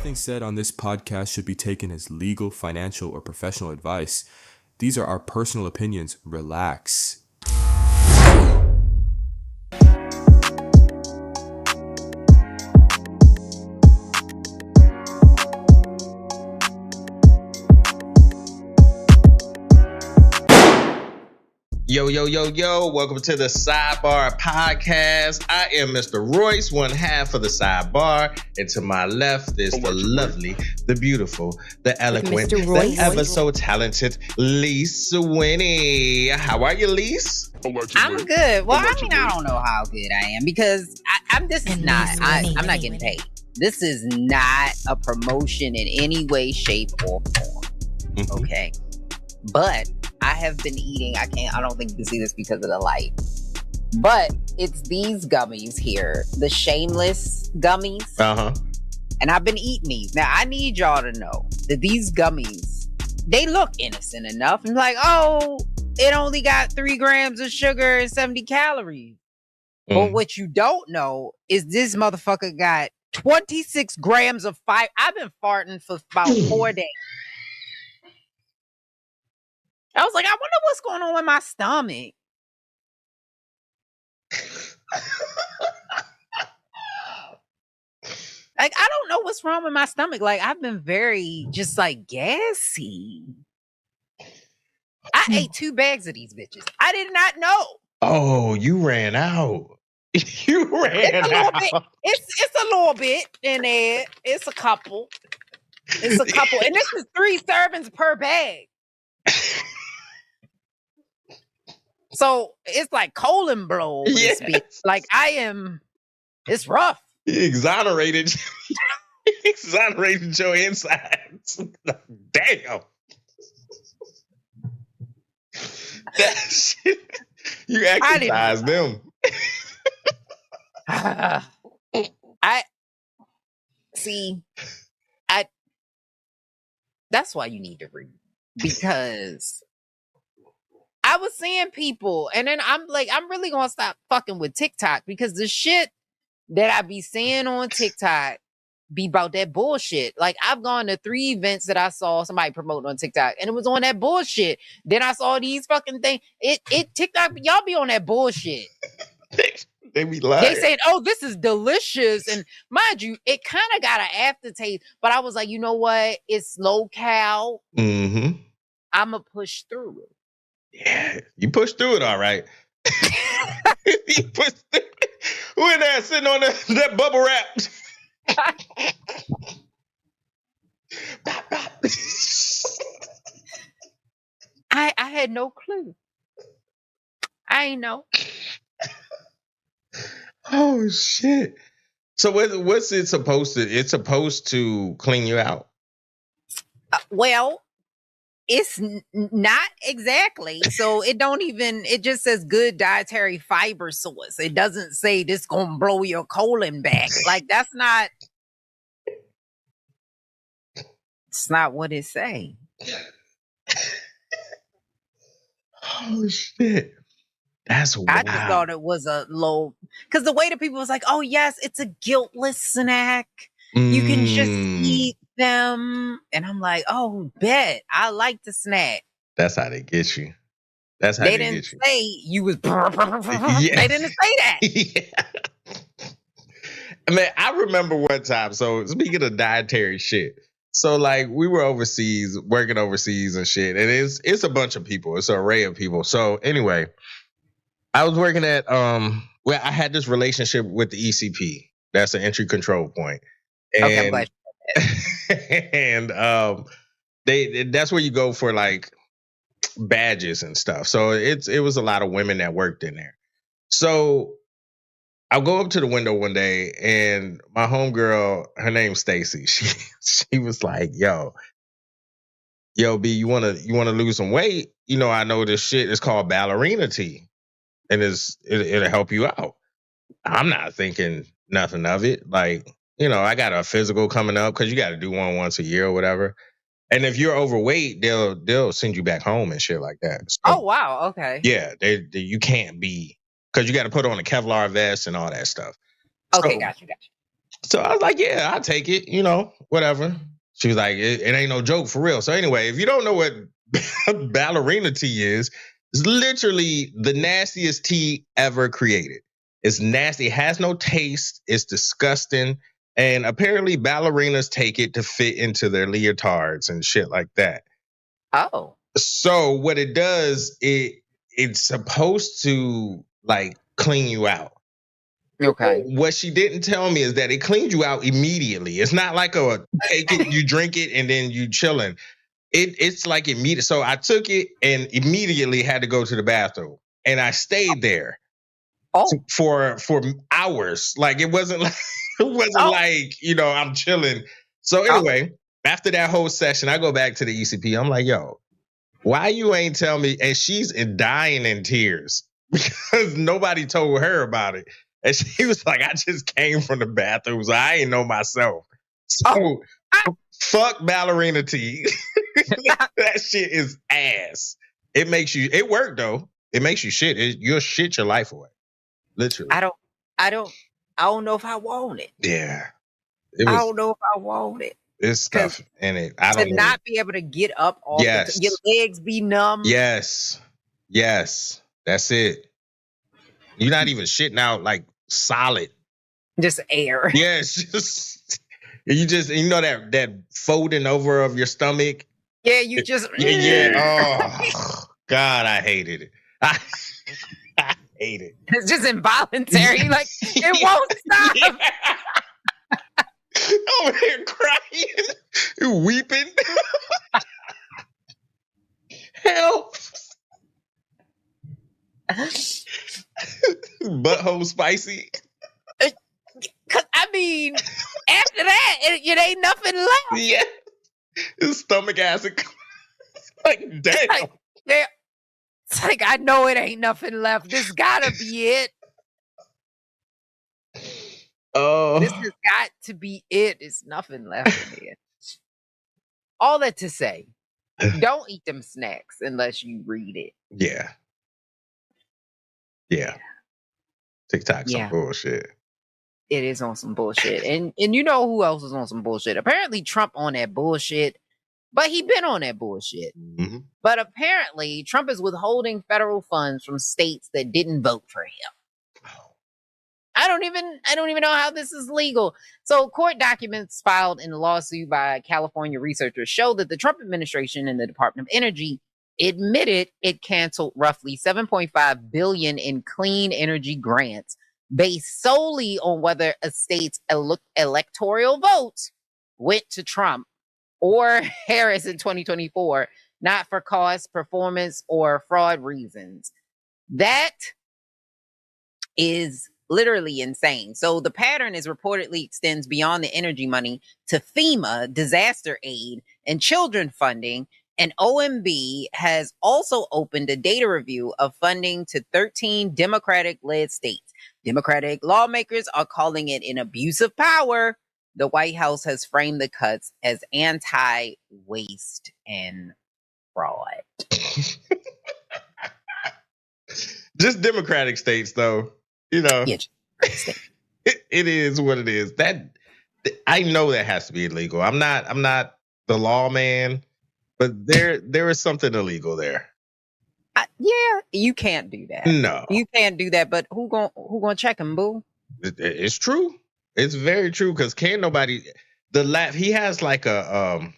Nothing said on this podcast should be taken as legal, financial, or professional advice. These are our personal opinions. Relax. Yo, welcome to the Sidebar Podcast. I am Mr. Royce, one half of the Sidebar, and to my left is the lovely, the beautiful, the eloquent, the ever so talented Leise Winny. How are you, Leise? I'm good. Well, I don't know how good I am because I'm not getting paid. This is not a promotion in any way, shape, or form. Mm-hmm. Okay. But I have been eating, I don't think you can see this because of the light, but it's these gummies here, the shameless gummies. And I've been eating these. Now, I need y'all to know that these gummies, they look innocent enough. I'm like, oh, it only got 3 grams of sugar and 70 calories. But what you don't know is this motherfucker got 26 grams of fiber. I've been farting for about 4 days. I was like, I wonder what's going on with my stomach. Like, I don't know what's wrong with my stomach. Like, I've been very just like gassy. I ate 2 bags of these bitches. I did not know. Oh, you ran out. You ran out. It's a little bit in there. It's a couple. And this is 3 servings per bag. So it's like colon blow over this bitch. Like it's rough. He exonerated your insides. Damn. That shit. You exercised them. That's why you need to read. Because I was seeing people, and then I'm like, I'm really gonna stop fucking with TikTok because the shit that I be seeing on TikTok be about that bullshit. Like, I've gone to 3 events that I saw somebody promoting on TikTok, and it was on that bullshit. Then I saw these fucking things. It TikTok, y'all be on that bullshit. They be lying. They said, "Oh, this is delicious," and mind you, it kind of got an aftertaste. But I was like, you know what? It's low cal. Mm-hmm. I'ma push through it. Yeah, you pushed through it all right. You pushed through it. Who in there sitting on that bubble wrap? I had no clue. I ain't know. Oh shit! So what's it supposed to? It's supposed to clean you out. Well, it's not exactly. So it just says good dietary fiber source. It doesn't say this gonna blow your colon back. Like, it's not what it say. Oh shit. That's wild. I just thought it was a low, because the way that people was like, oh yes, it's a guiltless snack. You can just eat them. And I'm like, oh, bet. I like the snack. That's how they get you. That's how they get you. They didn't say you was... Yeah. They didn't say that. Yeah. Man, I remember one time, so speaking of dietary shit, so like we were working overseas and shit, and it's a bunch of people. It's an array of people. So anyway, I was working at, I had this relationship with the ECP. That's an entry control point. And, okay, I'm glad you and that's where you go for like badges and stuff. So it was a lot of women that worked in there. So I'll go up to the window one day, and my homegirl, her name's Stacy. She was like, "Yo, B, you wanna lose some weight? You know, I know this shit is called ballerina tea, and it'll help you out." I'm not thinking nothing of it. Like, you know, I got a physical coming up because you got to do one once a year or whatever. And if you're overweight, they'll send you back home and shit like that. So, oh wow, okay. Yeah, you can't be, because you got to put on a Kevlar vest and all that stuff. Okay, so, gotcha. So I was like, yeah, I'll take it, whatever. She was like, it ain't no joke for real. So anyway, if you don't know what ballerina tea is, it's literally the nastiest tea ever created. It's nasty. It has no taste. It's disgusting. And apparently ballerinas take it to fit into their leotards and shit like that. Oh. So what it does, it's supposed to like clean you out. Okay. What she didn't tell me is that it cleans you out immediately. It's not like take it, you drink it, and then you chilling. It's like immediate. So I took it and immediately had to go to the bathroom, and I stayed there for hours. Like it wasn't like I'm chilling. So anyway, after that whole session, I go back to the ECP. I'm like, yo, why you ain't tell me? And she's dying in tears because nobody told her about it. And she was like, I just came from the bathroom, so I ain't know myself. So fuck ballerina tea. That shit is ass. It worked though. It makes you shit. You'll shit your life away. Literally. I don't know if I want it. Yeah. I don't know if I want it. It's stuff in it. I don't know. Not be able to get up off your legs be numb. Yes. That's it. You're not even shitting out like solid. Just air. Yes. That folding over of your stomach. Yeah, you just. Yeah. Oh, God, I hated it. I hate it. It's just involuntary. Like, it won't stop. Yeah. Over here crying, weeping. Help. Butthole spicy. Cause I mean, after that, it ain't nothing left. Yeah. His stomach acid. Like, damn. It's like, I know it ain't nothing left. This gotta be it. Oh. This has got to be it. It's nothing left in here. All that to say, don't eat them snacks unless you read it. Yeah. TikTok's some bullshit. It is on some bullshit. And you know who else is on some bullshit? Apparently Trump on that bullshit, but he been on that bullshit. Mm-hmm. But apparently Trump is withholding federal funds from states that didn't vote for him. I don't even know how this is legal. So court documents filed in the lawsuit by California researchers show that the Trump administration and the Department of Energy admitted it canceled roughly $7.5 billion in clean energy grants based solely on whether a state's electoral votes went to Trump or Harris in 2024, not for cost, performance, or fraud reasons. That is literally insane. So the pattern is reportedly extends beyond the energy money to FEMA, disaster aid, and children funding. And OMB has also opened a data review of funding to 13 Democratic-led states. Democratic lawmakers are calling it an abuse of power. The White House has framed the cuts as anti-waste and fraud. Just Democratic states, though. It is what it is. That I know that has to be illegal. I'm not the lawman, but there is something illegal there. Yeah, you can't do that. No, you can't do that. But who gonna check him, boo? It's true. It's very true because can't nobody. He has like a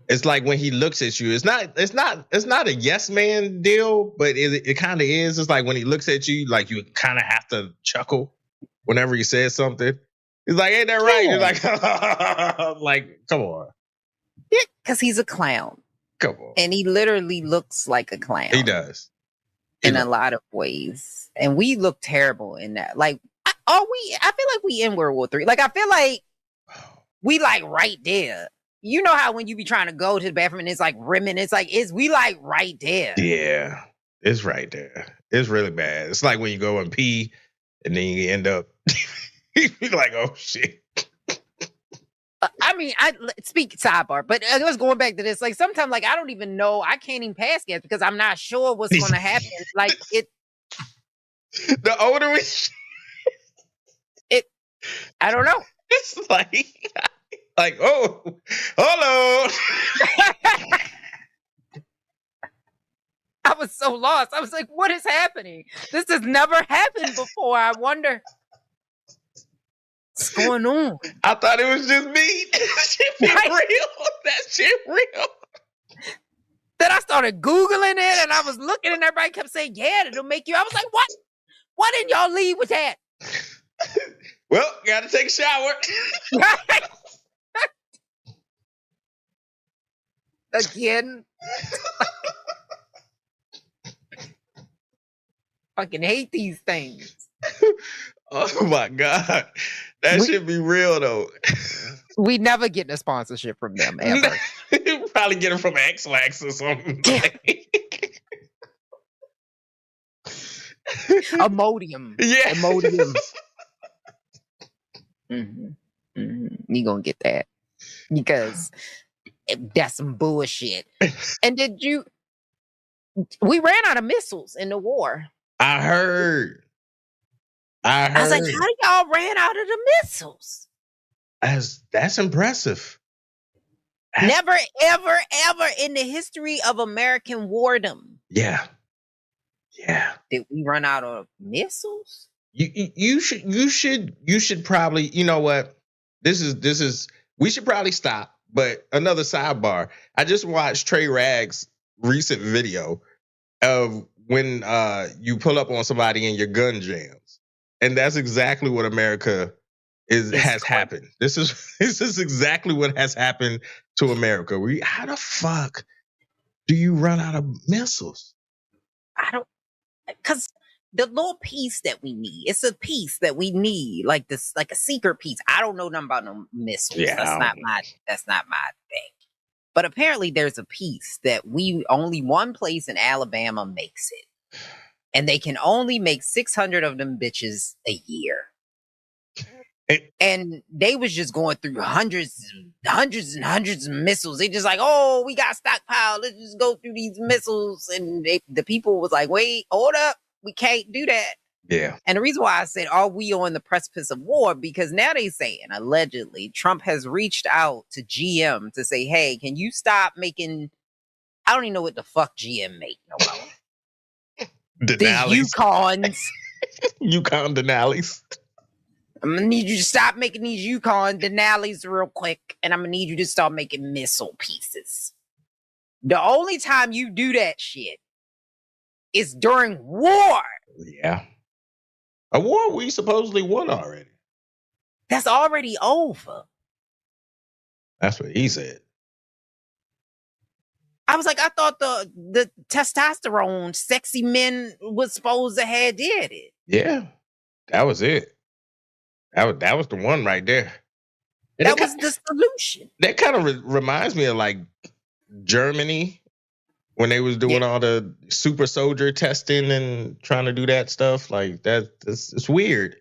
It's like when he looks at you, it's not a yes man deal, but it kind of is. It's like when he looks at you, like you kind of have to chuckle whenever he says something. He's like, ain't that right? You're like, like, come on. Yeah, because he's a clown. Come on. And he literally looks like a clown. He does. In a lot of ways. And we look terrible in that. Like, I feel like we in World War III. Like, I feel like we like right there. You know how when you be trying to go to the bathroom and it's like rimming, we like right there. Yeah, it's right there. It's really bad. It's like when you go and pee and then you end up like, oh shit. I mean, I speak sidebar, but I was going back to this. Like sometimes, like I don't even know. I can't even pass gas because I'm not sure what's going to happen. Like it. The older we, I don't know. It's like, oh, hold on. I was so lost. I was like, what is happening? This has never happened before. I wonder what's going on. I thought it was just me. That shit be real. That shit real. Then I started Googling it and I was looking and everybody kept saying, yeah, it'll make you. I was like, what? Why didn't y'all leave with that? Well, gotta take a shower. Again. Fucking hate these things. Oh my God. That should be real though. We never get a sponsorship from them ever. You probably get it from X-Lax or something. Imodium. Yeah. Imodium. Mm-hmm. Mm-hmm. You gonna get that. Because that's some bullshit. And we ran out of missiles in the war. I heard. I was like, how y'all ran out of the missiles? That's impressive. Never, ever, ever in the history of American wardom. Yeah. Yeah. Did we run out of missiles? You should probably, you know what? This is we should probably stop. But another sidebar. I just watched Trey Rag's recent video of when you pull up on somebody in your gun jams. And that's exactly what America has happened. This is exactly what has happened to America. How the fuck do you run out of missiles? Because the little piece that we need, it's a piece that we need, like a secret piece. I don't know nothing about no missiles. Yeah, that's not my thing. But apparently there's a piece that only one place in Alabama makes it. And they can only make 600 of them bitches a year. And they was just going through hundreds and hundreds of missiles. They just like, oh, we got stockpile. Let's just go through these missiles. And the people was like, wait, hold up. We can't do that. Yeah. And the reason why I said, are we on the precipice of war? Because now they saying, allegedly, Trump has reached out to GM to say, hey, can you stop making, I don't even know what the fuck GM make no more. These Yukons. Yukon Denali's. I'm going to need you to stop making these Yukon Denali's real quick. And I'm going to need you to start making missile pieces. The only time you do that shit is during war. Yeah. A war we supposedly won already. That's already over. That's what he said. I was like, I thought the testosterone sexy men was supposed to have did it. Yeah. That was it. That was the one right there. And that was the solution. That kind of reminds me of like Germany when they was doing all the super soldier testing and trying to do that stuff. Like it's weird.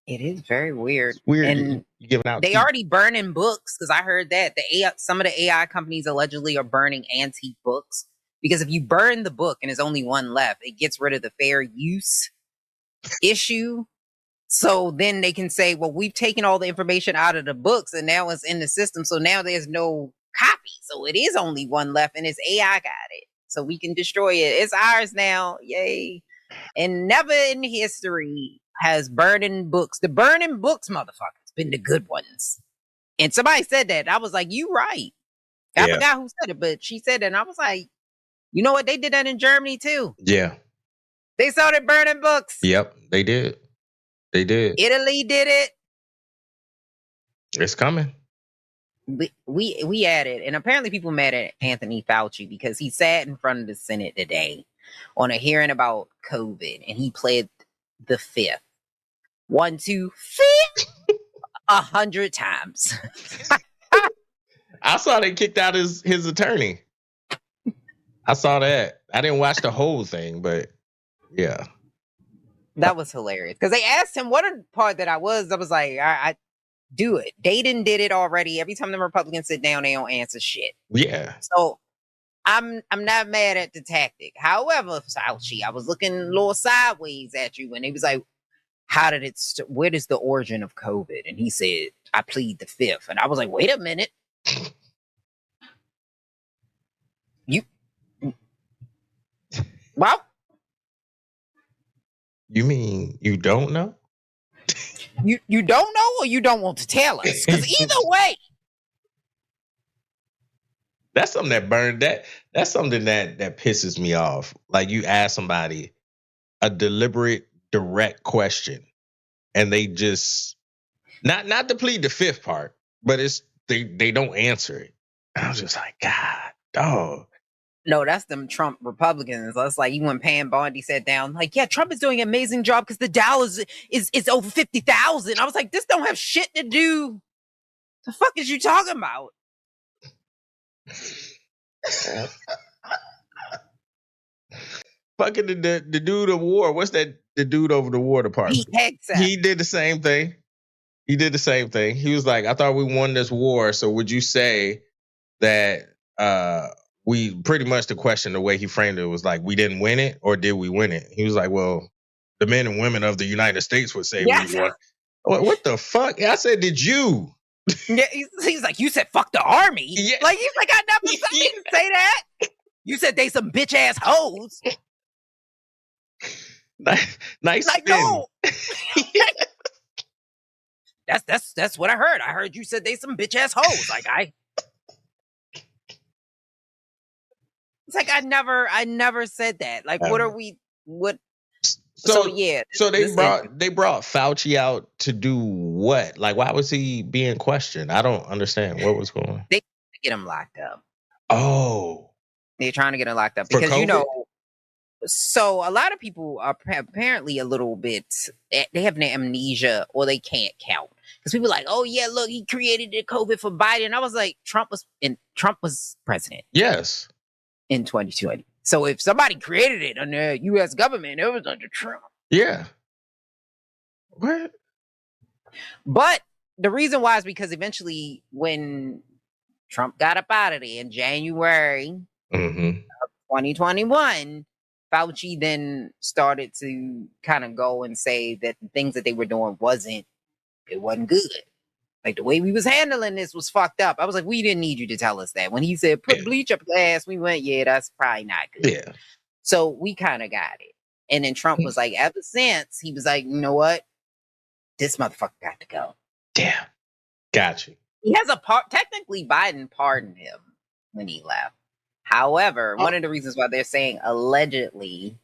It is very weird. It's weird. And you giving out. They already burning books because I heard that some of the AI companies allegedly are burning antique books because if you burn the book and there's only one left, it gets rid of the fair use issue. So then they can say, well, we've taken all the information out of the books and now it's in the system. So now there's no copy. So it is only one left and it's AI got it. So we can destroy it. It's ours now. Yay. And never in history has burning books. The burning books, motherfuckers, been the good ones. And somebody said that. I was like, you right. I forgot who said it, but she said that. And I was like, you know what? They did that in Germany too. Yeah. They started burning books. Yep, they did. They did. Italy did it. It's coming. We at it. And apparently people mad at Anthony Fauci because he sat in front of the Senate today on a hearing about COVID and he pled the fifth. 1, 2, 5 100 times. I saw they kicked out his attorney. I saw that. I didn't watch the whole thing, but yeah. That was hilarious. Because they asked him what a part that I was like, I do it. Dayton did it already. Every time the Republicans sit down, they don't answer shit. Yeah. So I'm not mad at the tactic. However, Fauci, I was looking a little sideways at you when he was like, where is the origin of COVID? And he said, I plead the fifth. And I was like, wait a minute. Well, you mean you don't know? You don't know, or you don't want to tell us? Because either way, that's something that burned. That's something that pisses me off. Like, you ask somebody a deliberate, direct question, and they just not to plead the fifth part, but it's they don't answer it. And I was just like, God, dog. No, that's them Trump Republicans. That's like even when Pam Bondi sat down, like, yeah, Trump is doing an amazing job because the Dow is over 50,000. I was like, this don't have shit to do. The fuck is you talking about? Fucking the dude of war. What's that? The dude over the War Department. He did the same thing. He was like, I thought we won this war. So would you say that we pretty much, the question, the way he framed it was like, we didn't win it, or did we win it? He was like, well, the men and women of the United States would say we won. What the fuck? I said, did you? Yeah, he's like, you said fuck the army. Yeah. Like, he's like, I didn't say that. You said they some bitch ass hoes. Nice like, spin. no. That's what I heard. I heard you said they some bitch ass hoes. Like, it's like I never said that. Like, what are we? What? So yeah. So they brought Fauci out to do what? Like, why was he being questioned? I don't understand what was going on. They get him locked up. Oh, they're trying to get him locked up because So a lot of people are apparently a little bit. They have an amnesia, or they can't count. Because people are like, oh yeah, look, he created the COVID for Biden. And I was like, Trump was president. Yes. In 2020. So if somebody created it under the U.S. government, it was under Trump. Yeah. What? But the reason why is because eventually, when Trump got up out of there in January of 2021, Fauci then started to kind of go and say that the things that they were doing wasn't good. Like, the way we was handling this was fucked up. I was like, we didn't need you to tell us that. When he said, put bleach up your ass, we went, yeah, that's probably not good. Yeah. So we kind of got it. And then Trump was like, ever since, he was like, you know what? This motherfucker got to go. Damn. Got you. He has technically Biden pardoned him when he left. However, one of the reasons why they're saying allegedly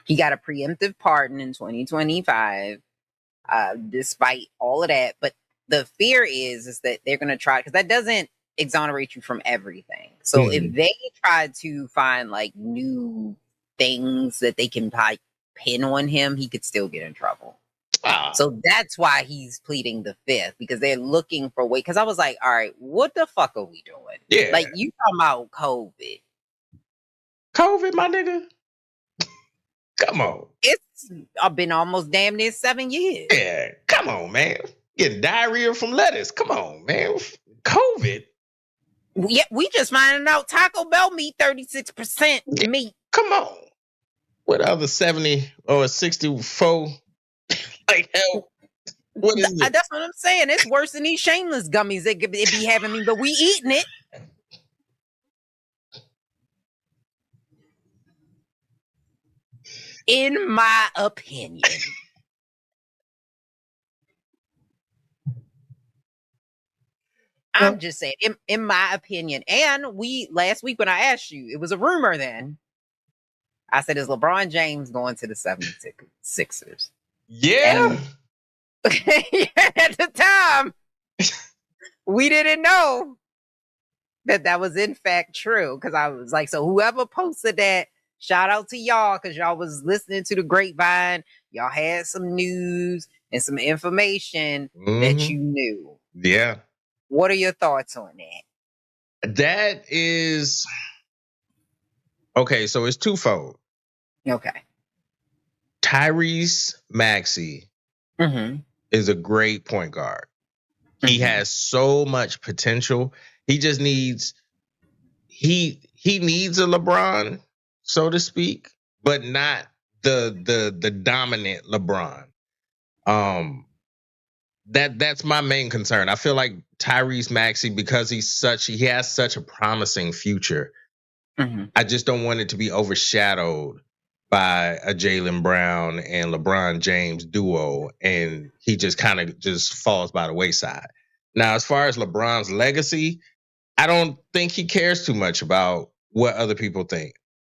he got a preemptive pardon in 2025, despite all of that. But the fear is that they're going to try, because that doesn't exonerate you from everything. So if they try to find like new things that they can pin on him, he could still get in trouble. So that's why he's pleading the fifth, because they're looking for way. Because I was like, all right, what the fuck are we doing? Yeah. Like, you talking about COVID, my nigga. Come on. It's been almost damn near 7 years. Yeah, come on, man. Getting diarrhea from lettuce. Come on, man. COVID. Yeah, we just finding out Taco Bell meat 36% meat. Come on. What other 70 or 64? Like, hell, what is it? That's what I'm saying. It's worse than these shameless gummies that be having me, but we eating it. In my opinion. I'm just saying, in my opinion. And last week when I asked you, it was a rumor then. I said, is LeBron James going to the 76ers? Yeah. At the time, we didn't know that was in fact true. Because I was like, so whoever posted that, shout out to y'all, because y'all was listening to the grapevine. Y'all had some news and some information that you knew. Yeah. What are your thoughts on that? That is... Okay, so it's twofold. Okay. Tyrese Maxey is a great point guard. He has so much potential. He just needs... He needs a LeBron, so to speak, but not the dominant LeBron. That's my main concern. I feel like Tyrese Maxey, because he has such a promising future. Mm-hmm. I just don't want it to be overshadowed by a Jaylen Brown and LeBron James duo, and he just kind of just falls by the wayside. Now, as far as LeBron's legacy, I don't think he cares too much about what other people think.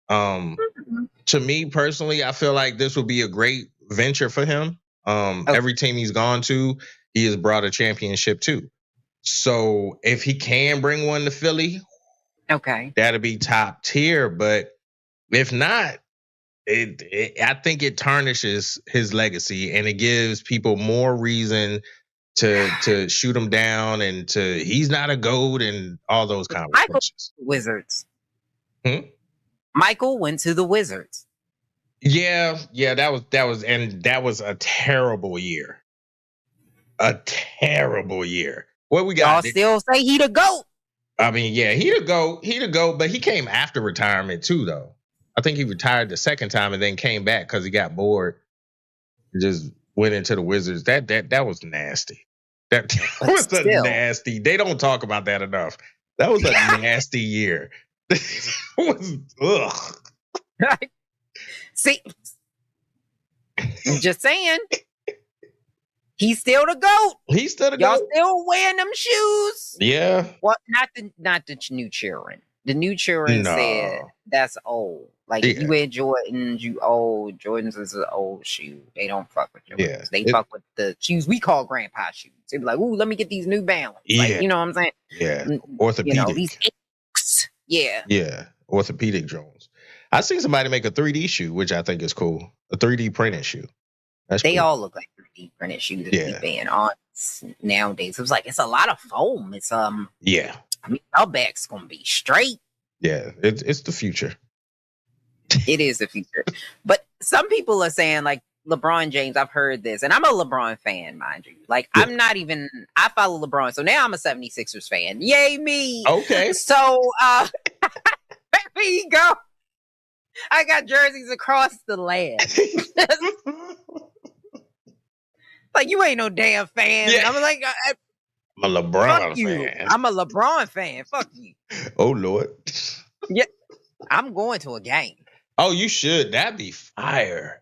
To me personally, I feel like this would be a great venture for him. Every team he's gone to, he has brought a championship to. So if he can bring one to Philly, that'd be top tier. But if not, I think it tarnishes his legacy and it gives people more reason to shoot him down and he's not a GOAT and all those conversations. Wizards. Michael went to the Wizards. Yeah, that was a terrible year. A terrible year. What we got? Y'all still say he the GOAT. I mean, yeah, he the GOAT, but he came after retirement too, though. I think he retired the second time and then came back because he got bored. Just went into the Wizards. That was nasty. That was nasty. They don't talk about that enough. That was a nasty year. It was ugh. See, I'm just saying. He's still the GOAT. He's still the Y'all GOAT. still wearing them shoes. Yeah. What? Not the new children. The new children said that's old. Like you wear Jordans, you old. Jordans is an old shoe. They don't fuck with Jordans. Yeah. They fuck with the shoes we call grandpa shoes. They be like, ooh, let me get these New Balance. Like, you know what I'm saying? Yeah. Orthopedic. You know, these X. Yeah. Yeah. Orthopedic Jones. I seen somebody make a 3D shoe, which I think is cool. A 3D printed shoe. They cool. All look like 3D printed shoes that be being on nowadays. It was like it's a lot of foam. It's yeah. I mean, our back's gonna be straight. Yeah, it's the future. It is the future. But some people are saying like LeBron James. I've heard this, and I'm a LeBron fan, mind you. Like I'm not even. I follow LeBron, so now I'm a 76ers fan. Yay me! Okay. So there you go. I got jerseys across the land. Like you ain't no damn fan. Yeah. I'm like, I'm a LeBron fan. I'm a LeBron fan. Fuck you. Oh Lord. Yeah, I'm going to a game. Oh, you should. That'd be fire.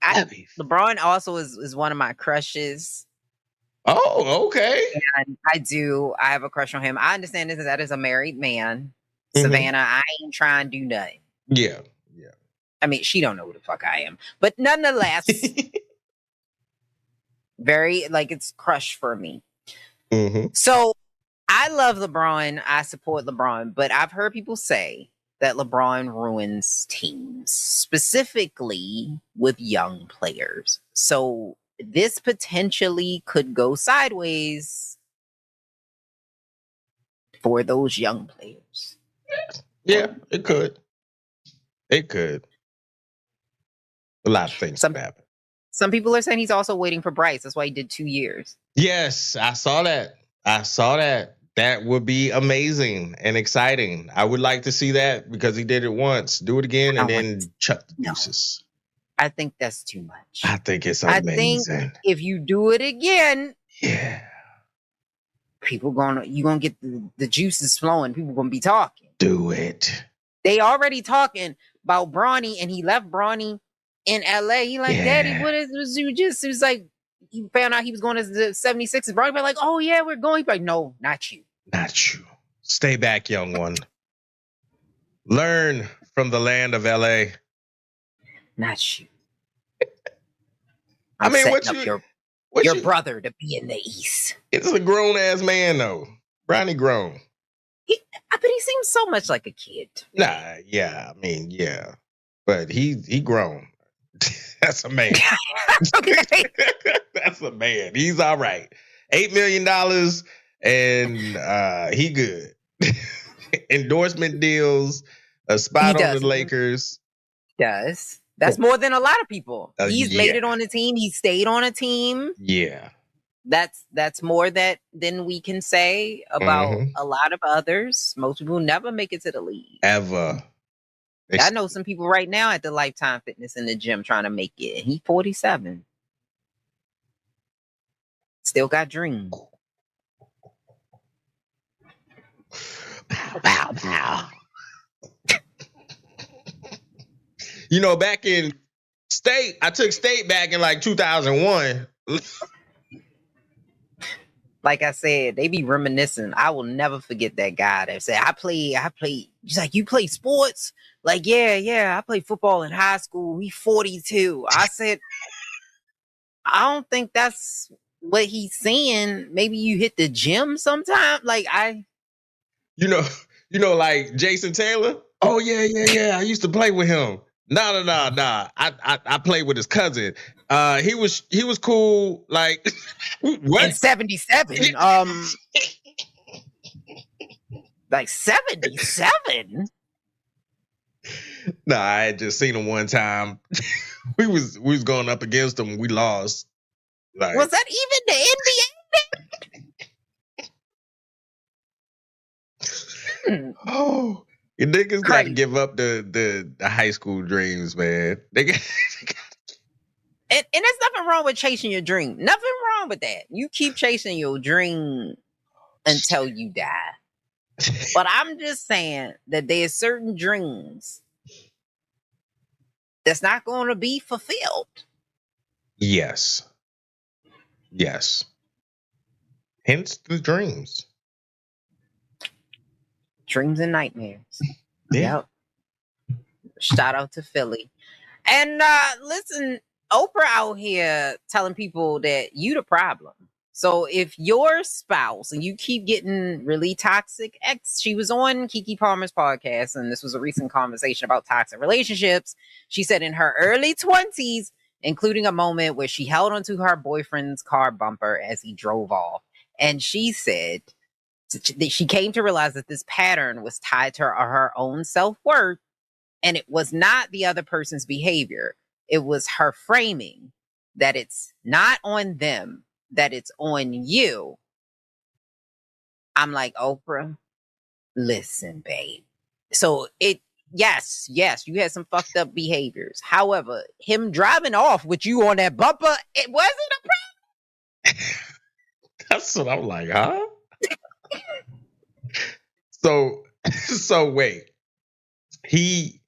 LeBron also is one of my crushes. Oh, okay. And I have a crush on him. I understand that is a married man. Mm-hmm. Savannah, I ain't trying to do nothing. Yeah. I mean, she don't know who the fuck I am. But nonetheless, very, like, it's crush for me. Mm-hmm. So, I love LeBron. I support LeBron. But I've heard people say that LeBron ruins teams, specifically with young players. So, this potentially could go sideways for those young players. Yeah, it could. It could. A lot of things could happen. Some people are saying he's also waiting for Bryce. That's why he did 2 years. Yes, I saw that. That would be amazing and exciting. I would like to see that because he did it once. Do it again and then chuck the deuces. I think that's too much. I think it's amazing. I think if you do it again, you're gonna get the juices flowing. People gonna be talking. Do it. They already talking about Bronny, and he left Bronny in LA. He like, Daddy, what was you just? It was like he found out he was going to the 76ers. Bronny was like, oh yeah, we're going. He's like, no, not you. Not you. Stay back, young one. Learn from the land of LA. Not you. I mean, your brother to be in the East. It's a grown ass man though. Bronny grown. But he seems so much like a kid. Nah, yeah. I mean, yeah. But he grown. That's a man. Okay. That's a man. He's all right. $8 million and he good. Endorsement deals, a spot on the Lakers. Does. That's more than a lot of people. He's made it on a team. He stayed on a team. Yeah. That's more than we can say about a lot of others. Most people never make it to the league. Ever. I know some people right now at the Lifetime Fitness in the gym trying to make it. He's 47. Still got dreams. Pow, pow, pow. You know, back in state, I took state back in like 2001. Like I said, they be reminiscing. I will never forget that guy that said, I played. He's like, you play sports? Like, yeah, I played football in high school. We 42. I said, I don't think that's what he's saying. Maybe you hit the gym sometime. Like, You know, like Jason Taylor. Oh yeah. I used to play with him. Nah. I played with his cousin. He was cool. Like what? in 77. Like 77. Nah, I had just seen him one time. we was going up against him. We lost. Like, Was that even the NBA? oh, you niggas got to give up the high school dreams, man. They got. And there's nothing wrong with chasing your dream. Nothing wrong with that. You keep chasing your dream until you die. But I'm just saying that there's certain dreams that's not going to be fulfilled. Yes. Hence the dreams. Dreams and nightmares. Yeah. Yep. Shout out to Philly. And listen, Oprah out here telling people that you the problem. So if your spouse and you keep getting really toxic she was on Keke Palmer's podcast, and this was a recent conversation about toxic relationships. She said in her early 20s, including a moment where she held onto her boyfriend's car bumper as he drove off. And she said she came to realize that this pattern was tied to her own self-worth, and it was not the other person's behavior. It was her framing that it's not on them, that it's on you. I'm like, Oprah, listen, babe. So yes, you had some fucked up behaviors. However, him driving off with you on that bumper, it wasn't a problem. That's what I'm like, huh? So wait. He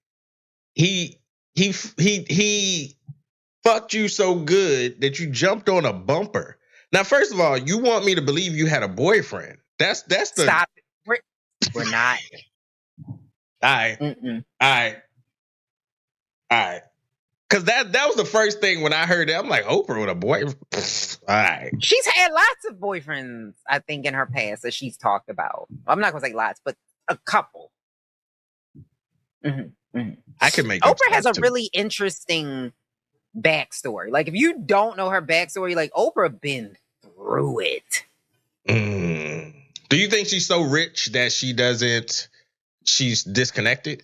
fucked you so good that you jumped on a bumper. Now, first of all, you want me to believe you had a boyfriend. That's the Stop it. We're not. All right. Because that was the first thing when I heard that. I'm like, Oprah with a boyfriend? All right. She's had lots of boyfriends, I think, in her past that she's talked about. I'm not going to say lots, but a couple. I can make Oprah has a really interesting backstory. Like, if you don't know her backstory, like, Oprah been through it. Do you think she's so rich that she's disconnected?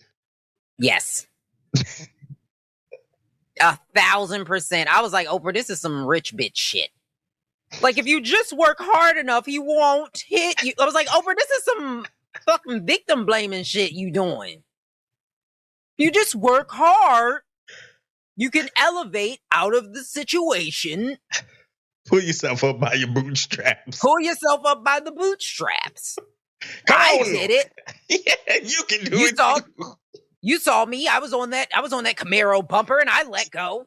Yes. 1,000%. I was like, Oprah, this is some rich bitch shit. Like, if you just work hard enough, he won't hit you. I was like, Oprah, this is some fucking victim blaming shit you doing. You just work hard, you can elevate out of the situation. Pull yourself up by your bootstraps. Pull yourself up by the bootstraps. I did it. Yeah, you can do it. You saw me. I was on that Camaro bumper and I let go.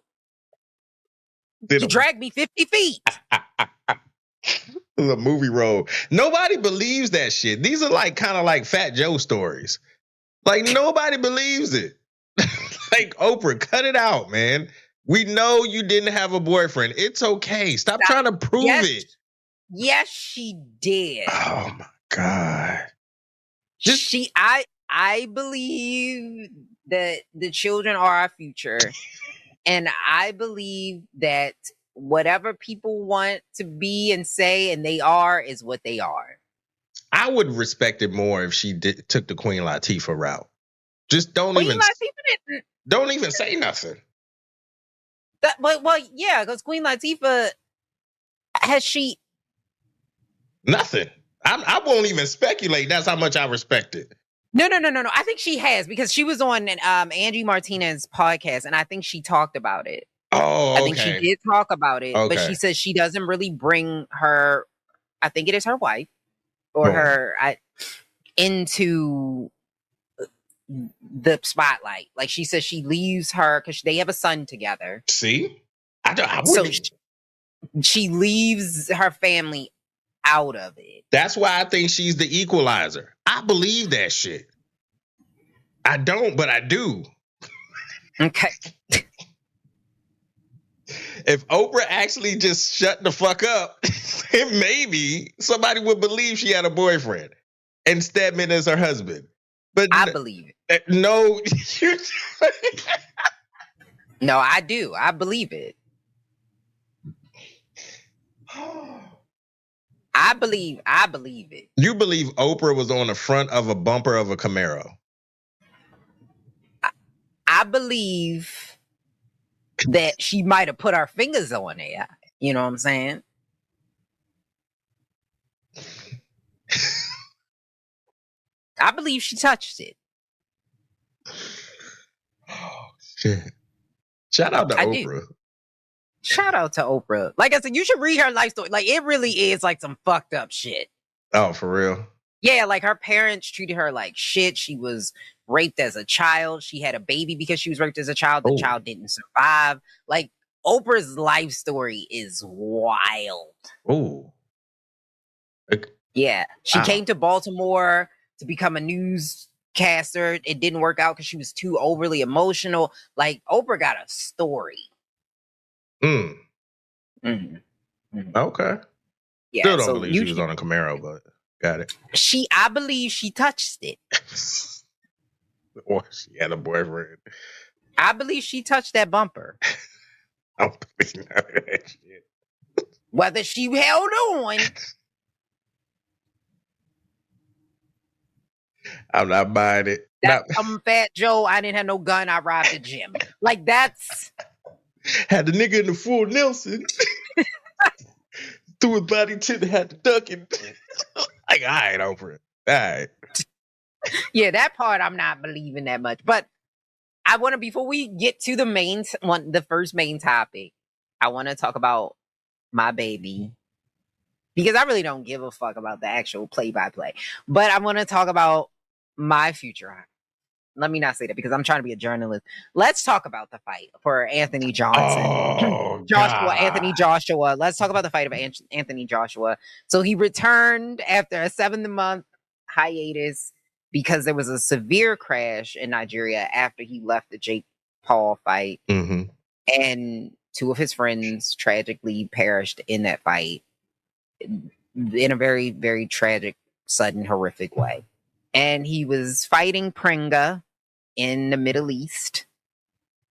You dragged me 50 feet. It was a movie role. Nobody believes that shit. These are like kind of like Fat Joe stories. Like, nobody believes it. Like, Oprah, cut it out, man. We know you didn't have a boyfriend. It's okay. Stop trying to prove it. Yes, she did. Oh my God. I believe that the children are our future. And I believe that whatever people want to be and say and they are is what they are. I would respect it more if she took the Queen Latifah route. Just don't even say nothing. Well, yeah, because Queen Latifah, has she? Nothing. I won't even speculate. That's how much I respect it. No. I think she has, because she was on Angie Martinez's podcast, and I think she talked about it. Oh, I think she did talk about it, but she Okay. says she doesn't really bring her, I think it is her wife or into the spotlight. Like she says she leaves her because they have a son together. See? I So wouldn't. she leaves her family out of it. That's why I think she's the equalizer. I believe that shit. I don't, but I do. Okay. If Oprah actually just shut the fuck up, maybe somebody would believe she had a boyfriend and Stedman is her husband. But I believe it. No. No, I do. I believe it. I believe it. You believe Oprah was on the front of a bumper of a Camaro? I believe that she might have put her fingers on it. You know what I'm saying? I believe she touched it. Oh, shit. Shout out to Oprah. Do. Shout out to Oprah. Like I said, you should read her life story. Like, it really is like some fucked up shit. Oh, for real? Yeah, like her parents treated her like shit. She was raped as a child. She had a baby because she was raped as a child. The child didn't survive. Like, Oprah's life story is wild. Oh. Yeah. She came to Baltimore to become a newscaster. It didn't work out because she was too overly emotional. Like, Oprah got a story. Okay. Yeah, Still don't believe she was on a Camaro, but got it. I believe she touched it. Or she had a boyfriend. I believe she touched that bumper. I don't believe that shit. Whether she held on. I'm not buying it. I'm Fat Joe. I didn't have no gun. I robbed the gym. Like, that's... Had the nigga in the full Nelson. Threw his body to the had to duck him. Like, all right, Oprah. All right. Yeah, that part I'm not believing that much. But I want to, before we get to the main one, the first main topic, I want to talk about my baby. Because I really don't give a fuck about the actual play-by-play. But I want to talk about my future. Let me not say that because I'm trying to be a journalist. Let's talk about the fight for Anthony Johnson. Oh, Anthony Joshua. Let's talk about the fight of Anthony Joshua. So he returned after a 7-month hiatus because there was a severe crash in Nigeria after he left the Jake Paul fight. Mm-hmm. And 2 of his friends tragically perished in that fight in a very, very tragic, sudden, horrific way. And he was fighting Pringa in the Middle East.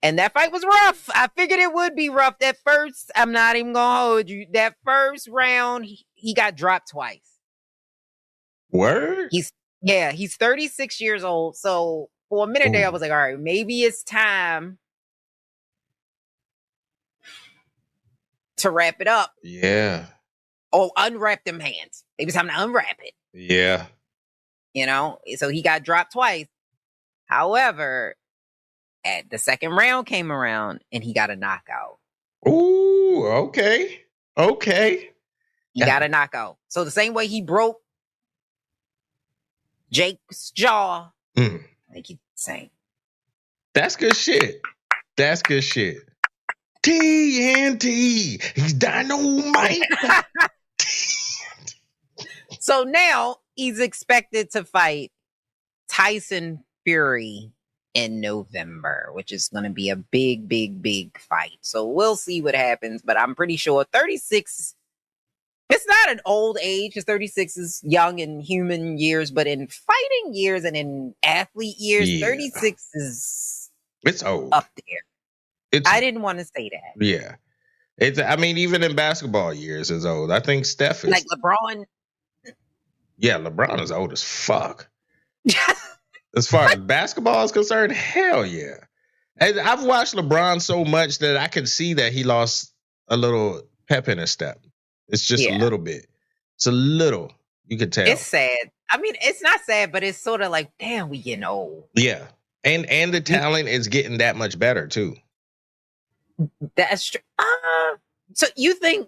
And that fight was rough. I figured it would be rough. At first, I'm not even going to hold you. That first round, he got dropped twice. Word? He's 36 years old. So for a minute there, I was like, all right, maybe it's time to wrap it up. Yeah. Oh, unwrap them hands. Maybe it's time to unwrap it. Yeah. You know, so he got dropped twice. However, at the second round came around and he got a knockout. Ooh, okay. He got a knockout. So the same way he broke Jake's jaw, I think he's the same. That's good shit. TNT. He's dynamite. So now he's expected to fight Tyson Fury in November, which is going to be a big, big, big fight. So we'll see what happens, but I'm pretty sure 36, it's not an old age, because 36 is young in human years, but in fighting years and in athlete years, 36 is it's old. Up there. I didn't want to say that. Yeah. Even in basketball years is old. I think Steph is. Like LeBron. Yeah, LeBron is old as fuck. As far as basketball is concerned, hell yeah. And I've watched LeBron so much that I can see that he lost a little pep in his step. It's just a little bit. It's a little. You can tell. It's sad. I mean, it's not sad, but it's sort of like, damn, we getting old. Yeah. And the talent is getting that much better too. That's true. So you think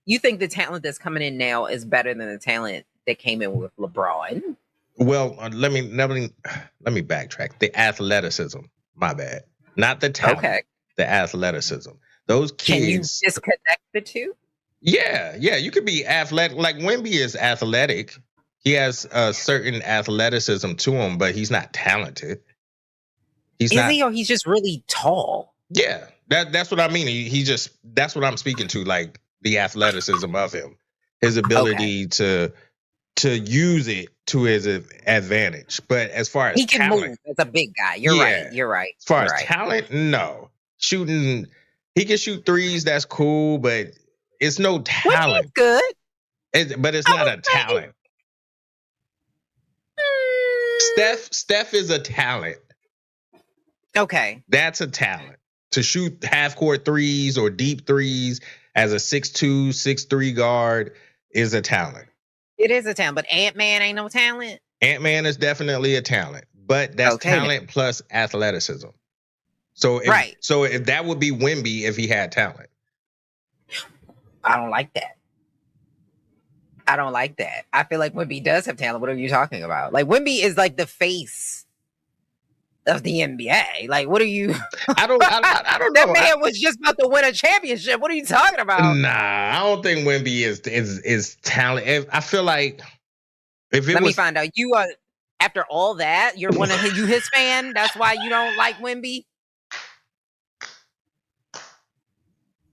the talent that's coming in now is better than the talent that came in with LeBron? Well, let me backtrack. The athleticism, my bad, not the talent. Okay. The athleticism. Those kids. Can you disconnect the two? Yeah. You could be athletic. Like Wemby is athletic. He has a certain athleticism to him, but he's not talented. Is he, or he's just really tall? Yeah, that's what I mean. He just, that's what I'm speaking to, like the athleticism of him, his ability to use it to his advantage. But as far as he can talent, move as a big guy. You're right. As far as talent, no. Shooting, he can shoot threes. That's cool, but it's no talent. Good, but it's not a talent. Steph is a talent. Okay. That's a talent. To shoot half-court threes or deep threes as a 6'2", 6'3" guard is a talent. It is a talent, but Ant-Man ain't no talent? Ant-Man is definitely a talent, but that's talent plus athleticism. So if that would be Wemby if he had talent. I don't like that. I feel like Wemby does have talent. What are you talking about? Like, Wemby is like the face of the NBA. Like, what are you? I don't know. That man was just about to win a championship. What are you talking about? Nah, I don't think Wemby is talent. I feel like Let me find out. You are, after all that, you're one of his fan. That's why you don't like Wemby.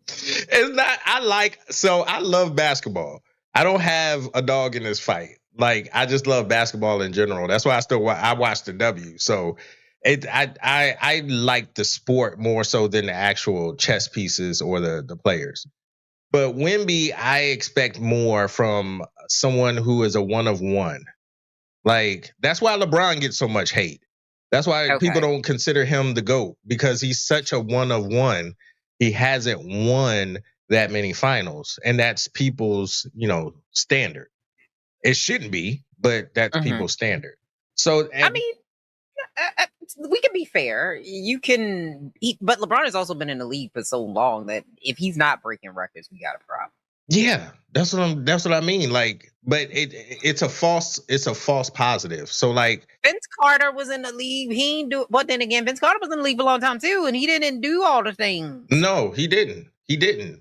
It's not. I love basketball. I don't have a dog in this fight. Like, I just love basketball in general. That's why I watch the W. So I like the sport more so than the actual chess pieces or the players. But Wemby, I expect more from someone who is a one of one. Like, that's why LeBron gets so much hate. That's why people don't consider him the GOAT, because he's such a one of one. He hasn't won that many finals, and that's people's, standard. It shouldn't be, but that's people's standard. So I mean, we can be fair. But LeBron has also been in the league for so long that if he's not breaking records, we got a problem. Yeah, that's what I mean. Like, but it's a false positive. So like, Vince Carter was in the league. He didn't do. But then again, Vince Carter was in the league for a long time too, and he didn't do all the things. No, he didn't.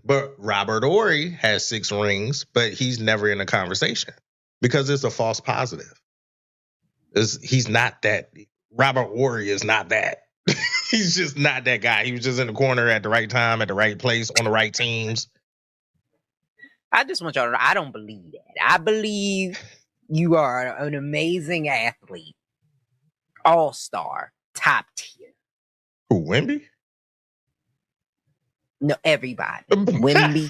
But Robert Horry has 6 rings, but he's never in a conversation because it's a false positive. He's not that. Robert Horry is not that. He's just not that guy. He was just in the corner at the right time, at the right place, on the right teams. I just want y'all to know, I don't believe that. I believe you are an amazing athlete. All-star. Top tier. Who, Wemby? No, everybody. Wemby.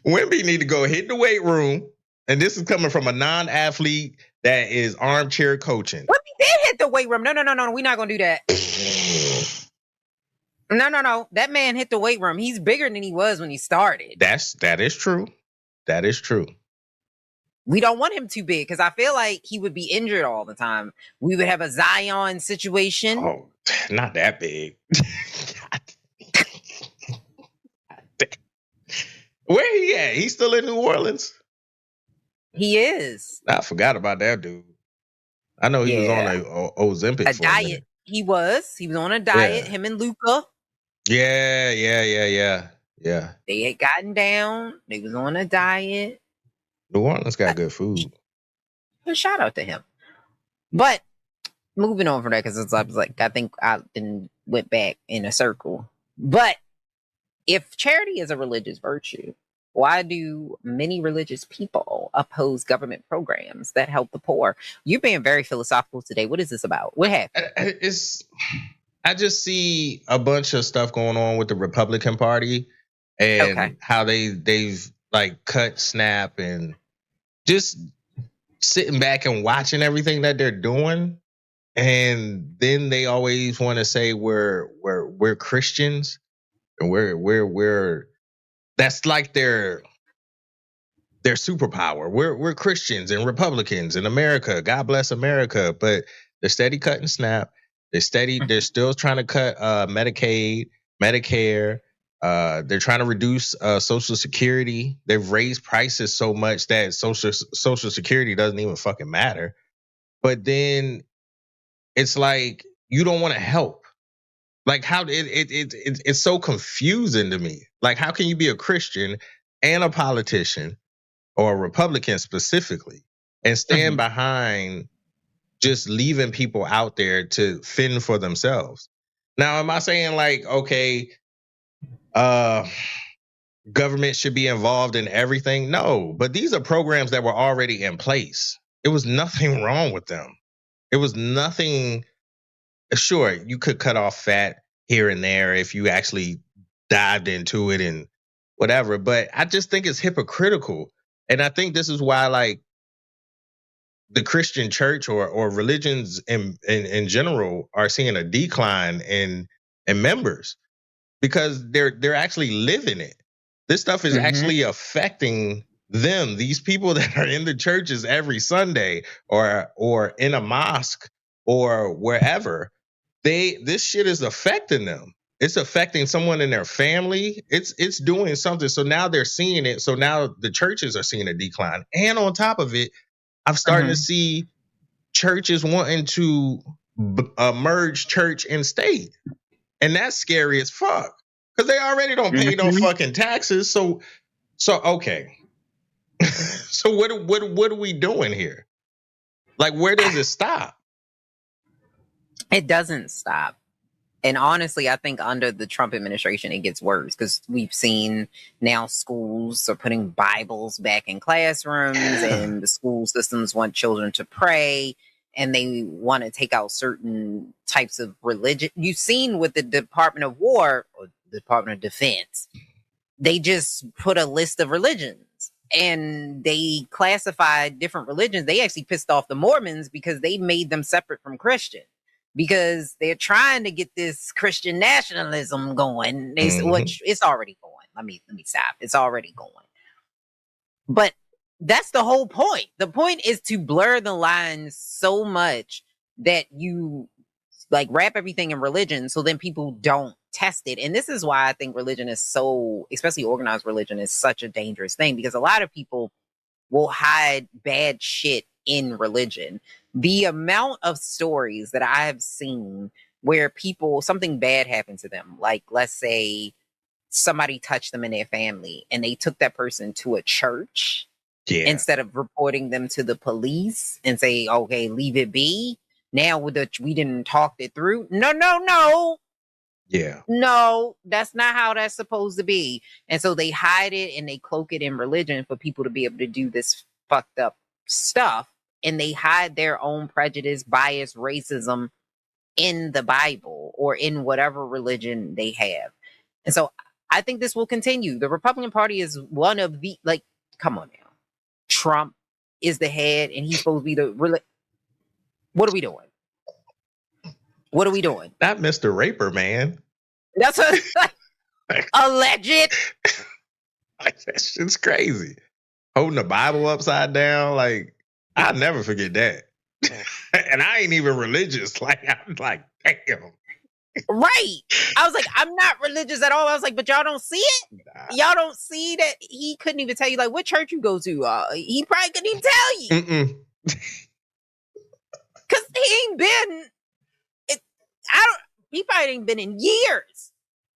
Wemby need to go hit the weight room. And this is coming from a non-athlete that is armchair coaching. Wemby did hit the weight room. No. We're not going to do that. No. That man hit the weight room. He's bigger than he was when he started. That is true. That is true. We don't want him too big because I feel like he would be injured all the time. We would have a Zion situation. Oh, not that big. Where he at? He's still in New Orleans? He is. I forgot about that dude. I know he was on a Ozempic for diet. A minute. He was on a diet. Him and Luca. Yeah. They had gotten down. They was on a diet. New Orleans got good food. A shout out to him. But moving on from that, because I was like, I think I then went back in a circle. But if charity is a religious virtue, why do many religious people oppose government programs that help the poor? You're being very philosophical today. What is this about? What happened? I just see a bunch of stuff going on with the Republican Party and how they've like cut SNAP and just sitting back and watching everything that they're doing. And then they always want to say we're Christians and we're that's like their superpower. We're Christians and Republicans in America. God bless America. But they're steady cutting SNAP. They're still trying to cut Medicaid, Medicare. They're trying to reduce Social Security. They've raised prices so much that Social Security doesn't even fucking matter. But then it's like you don't want to help. Like how it's so confusing to me. Like how can you be a Christian and a politician or a Republican specifically and stand behind just leaving people out there to fend for themselves? Now, am I saying like, okay, government should be involved in everything? No, but these are programs that were already in place. It was nothing wrong with them. It was nothing. Sure, you could cut off fat here and there if you actually dived into it and whatever, but I just think it's hypocritical. And I think this is why like the Christian church or religions in general are seeing a decline in members because they're actually living it. This stuff is actually affecting them. These people that are in the churches every Sunday or in a mosque or wherever, this shit is affecting them. It's affecting someone in their family. It's doing something. So now they're seeing it. So now the churches are seeing a decline. And on top of it, I'm starting to see churches wanting to merge church and state. And that's scary as fuck. Because they already don't pay no fucking taxes. So okay. So what are we doing here? Like, where does it stop? It doesn't stop. And honestly, I think under the Trump administration, it gets worse because we've seen now schools are putting Bibles back in classrooms and the school systems want children to pray and they want to take out certain types of religion. You've seen with the Department of War or the Department of Defense, they just put a list of religions and they classified different religions. They actually pissed off the Mormons because they made them separate from Christian. Because they're trying to get this Christian nationalism going, which it's already going. Let me stop. It's already going. But that's the whole point. The point is to blur the lines so much that you like wrap everything in religion, so then people don't test it. And this is why I think religion is so, especially organized religion, is such a dangerous thing because a lot of people will hide bad shit in religion. The amount of stories that I have seen where something bad happened to them, like let's say somebody touched them in their family and they took that person to a church instead of reporting them to the police and say, okay, leave it be. Now we didn't talk it through. No. Yeah. No, that's not how that's supposed to be. And so they hide it and they cloak it in religion for people to be able to do this fucked up stuff. And they hide their own prejudice, bias, racism in the Bible or in whatever religion they have. And so I think this will continue. The Republican Party is one of the, like, come on now. Trump is the head and he's supposed to be the, what are we doing? What are we doing? Not Mr. Raper, man. That's alleged. Like, that shit's crazy. Holding the Bible upside down, like, I'll never forget that. And I ain't even religious. Like, I'm like, damn. Right. I was like, I'm not religious at all. I was like, but y'all don't see it? Nah. Y'all don't see that he couldn't even tell you, like, what church you go to? He probably couldn't even tell you. Because he ain't been, he probably ain't been in years.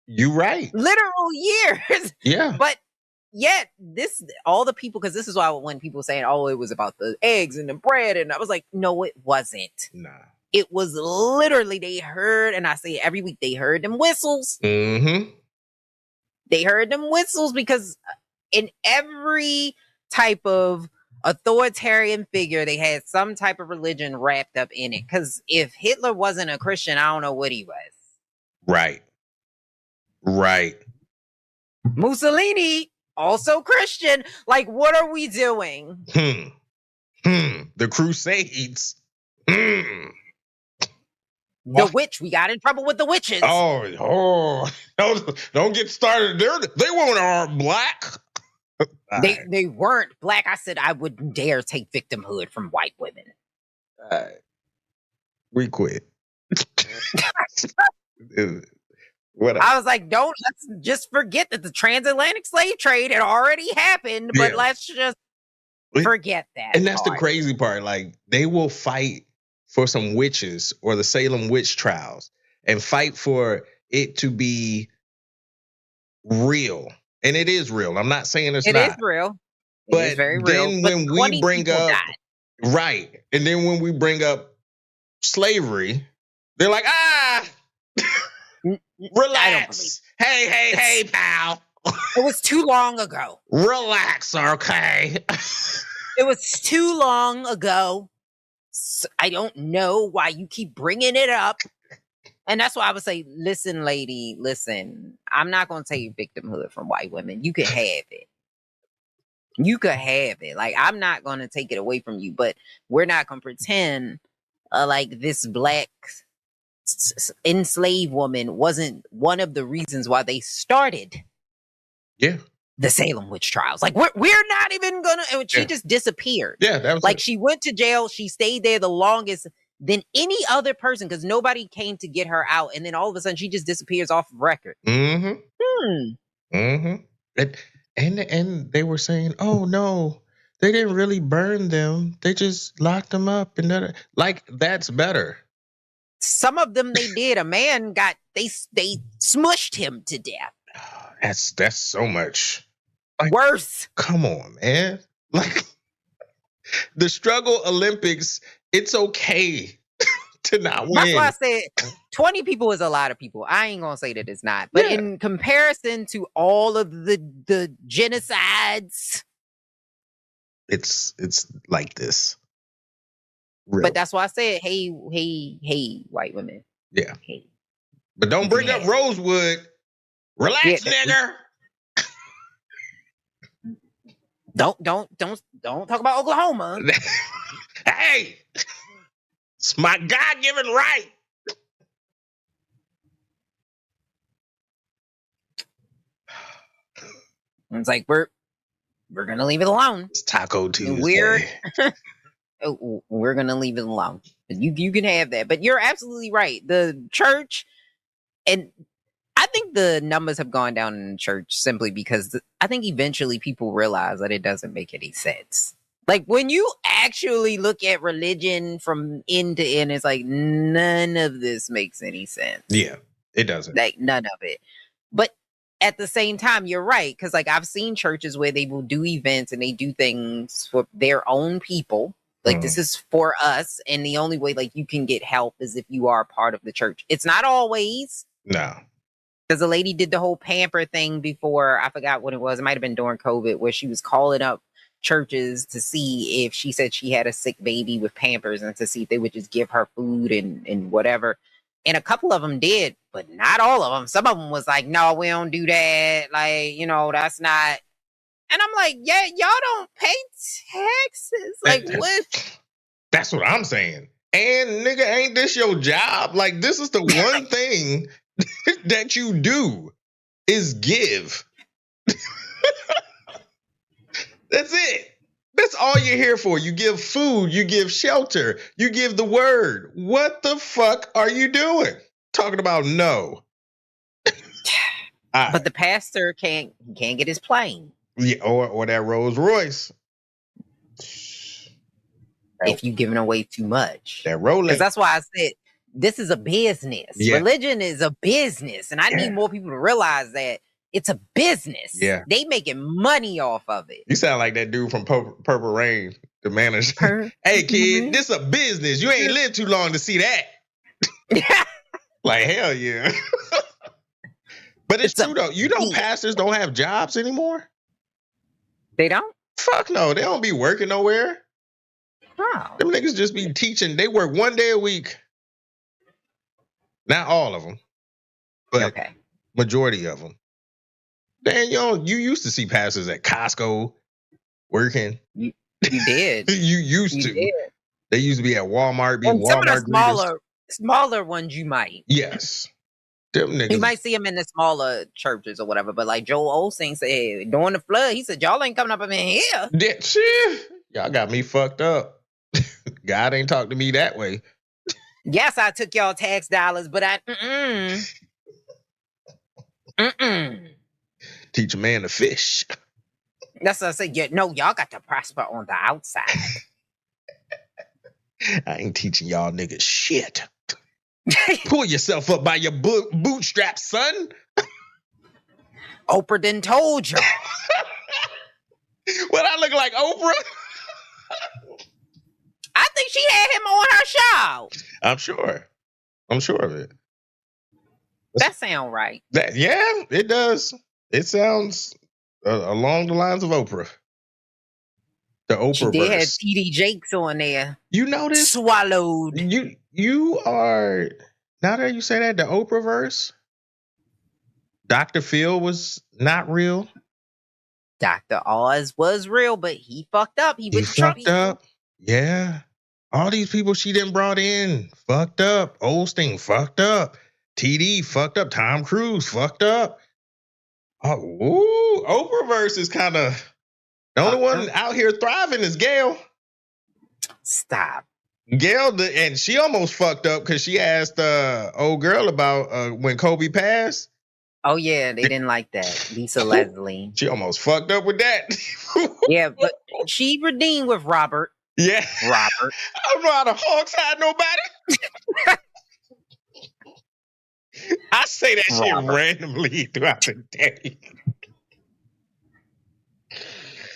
You right. Literal years. Yeah. But yet, all the people, because this is why when people saying, oh, it was about the eggs and the bread, and I was like, no, it wasn't. Nah. It was literally, they heard, and I say every week, they heard them whistles. Mm-hmm. They heard them whistles because in every type of authoritarian figure, they had some type of religion wrapped up in it. Because if Hitler wasn't a Christian, I don't know what he was. Right. Mussolini, also Christian. Like, what are we doing? The Crusades. The witch. We got in trouble with the witches. Oh, don't get started there. They weren't black. They weren't black. I said I wouldn't dare take victimhood from white women. We quit. Whatever. I was like, let's just forget that the transatlantic slave trade had already happened, but let's just forget that. And that's the crazy part. Like, they will fight for some witches or the Salem witch trials and fight for it to be real. And it is real. I'm not saying it's not. It is real. It is very real. Then when we bring up, right. And then when we bring up slavery, they're like, relax. Hey, pal. It was too long ago. Relax, okay? It was too long ago. So I don't know why you keep bringing it up. And that's why I would say, listen, lady, listen. I'm not going to take victimhood from white women. You can have it. You could have it. Like, I'm not going to take it away from you. But we're not going to pretend like this black enslaved woman wasn't one of the reasons why they started the Salem witch trials. Like, we're not even gonna. She just disappeared. Yeah, that was like she went to jail. She stayed there the longest than any other person because nobody came to get her out. And then all of a sudden, she just disappears off of record. Mm-hmm. Mm-hmm. And they were saying, "Oh no, they didn't really burn them. They just locked them up." And that, like, that's better. Some of them they did. A man got they smushed him to death. That's so much. Like, worse. Come on, man. Like, the struggle Olympics, it's okay to not win. That's why I said 20 people is a lot of people. I ain't gonna say that it's not. But in comparison to all of the genocides, it's like this. Real. But that's why I said, hey, white women. Yeah. Hey. But don't bring up Rosewood. Relax, nigger. Don't talk about Oklahoma. Hey, it's my God-given right. It's like we're gonna leave it alone. It's Taco Tuesday. We're gonna leave it alone. You can have that, but you're absolutely right. The church, and I think the numbers have gone down in the church simply because I think eventually people realize that it doesn't make any sense. Like, when you actually look at religion from end to end, it's like none of this makes any sense. Yeah, it doesn't. Like, none of it. But at the same time, you're right. Because, like, I've seen churches where they will do events and they do things for their own people. Like, this is for us. And the only way, like, you can get help is if you are a part of the church. It's not always. No. Because the lady did the whole pamper thing before. I forgot what it was. It might have been during COVID, where she was calling up churches to see if she said she had a sick baby with Pampers and to see if they would just give her food and whatever. And a couple of them did, but not all of them. Some of them was like, no, we don't do that. Like, that's not. And I'm like, yeah, y'all don't pay taxes. Like, what? That's what I'm saying. And nigga, ain't this your job? Like, this is the one thing that you do is give. That's it. That's all you're here for. You give food, you give shelter, you give the word. What the fuck are you doing? Talking about no. But the pastor can't get his plane. Yeah, or that Rolls Royce. If you're giving away too much. That Rolex. Because that's why I said this is a business. Yeah. Religion is a business. And I need more people to realize that it's a business. Yeah. They making money off of it. You sound like that dude from Purple Rain, the manager. Hey, kid, this a business. You ain't lived too long to see that. Like, hell yeah. But it's true, though. You know pastors don't have jobs anymore? They don't? Fuck no. They don't be working nowhere. Oh. Them niggas just be teaching. They work one day a week. Not all of them, but majority of them. Dan, you used to see pastors at Costco working. You did. You used to. Did. They used to be at Walmart. And some of the smaller ones you might. Yes. Them niggas. You might see them in the smaller churches or whatever, but like Joel Osteen said, during the flood, he said, y'all ain't coming up in here. Yeah, shit. Y'all got me fucked up. God ain't talk to me that way. Yes, I took y'all tax dollars, but I Teach a man to fish. That's what I said. Yeah, no, y'all got to prosper on the outside. I ain't teaching y'all niggas shit. Pull yourself up by your bootstraps, son. Oprah done told y'all. What, I look like Oprah? I think she had him on her show. I'm sure of it. That sound right. Yeah, it does. It sounds along the lines of Oprah. The Oprah She did have verse. TD Jakes on there. You notice? Swallowed. You are, now that you say that, the Oprah verse, Dr. Phil was not real. Dr. Oz was real, but he fucked up. He fucked up. Yeah. All these people she didn't brought in fucked up. Osteen fucked up. TD fucked up. Tom Cruise fucked up. Oh, Oprah verse is kind of, the only one out here thriving is Gail. Stop. Gail, and she almost fucked up because she asked old girl about when Kobe passed. Oh, yeah, they didn't like that. Lisa Leslie. She almost fucked up with that. Yeah, but she redeemed with Robert. Yeah. Robert. I don't know how to hogs hide nobody. I say that shit randomly throughout the day.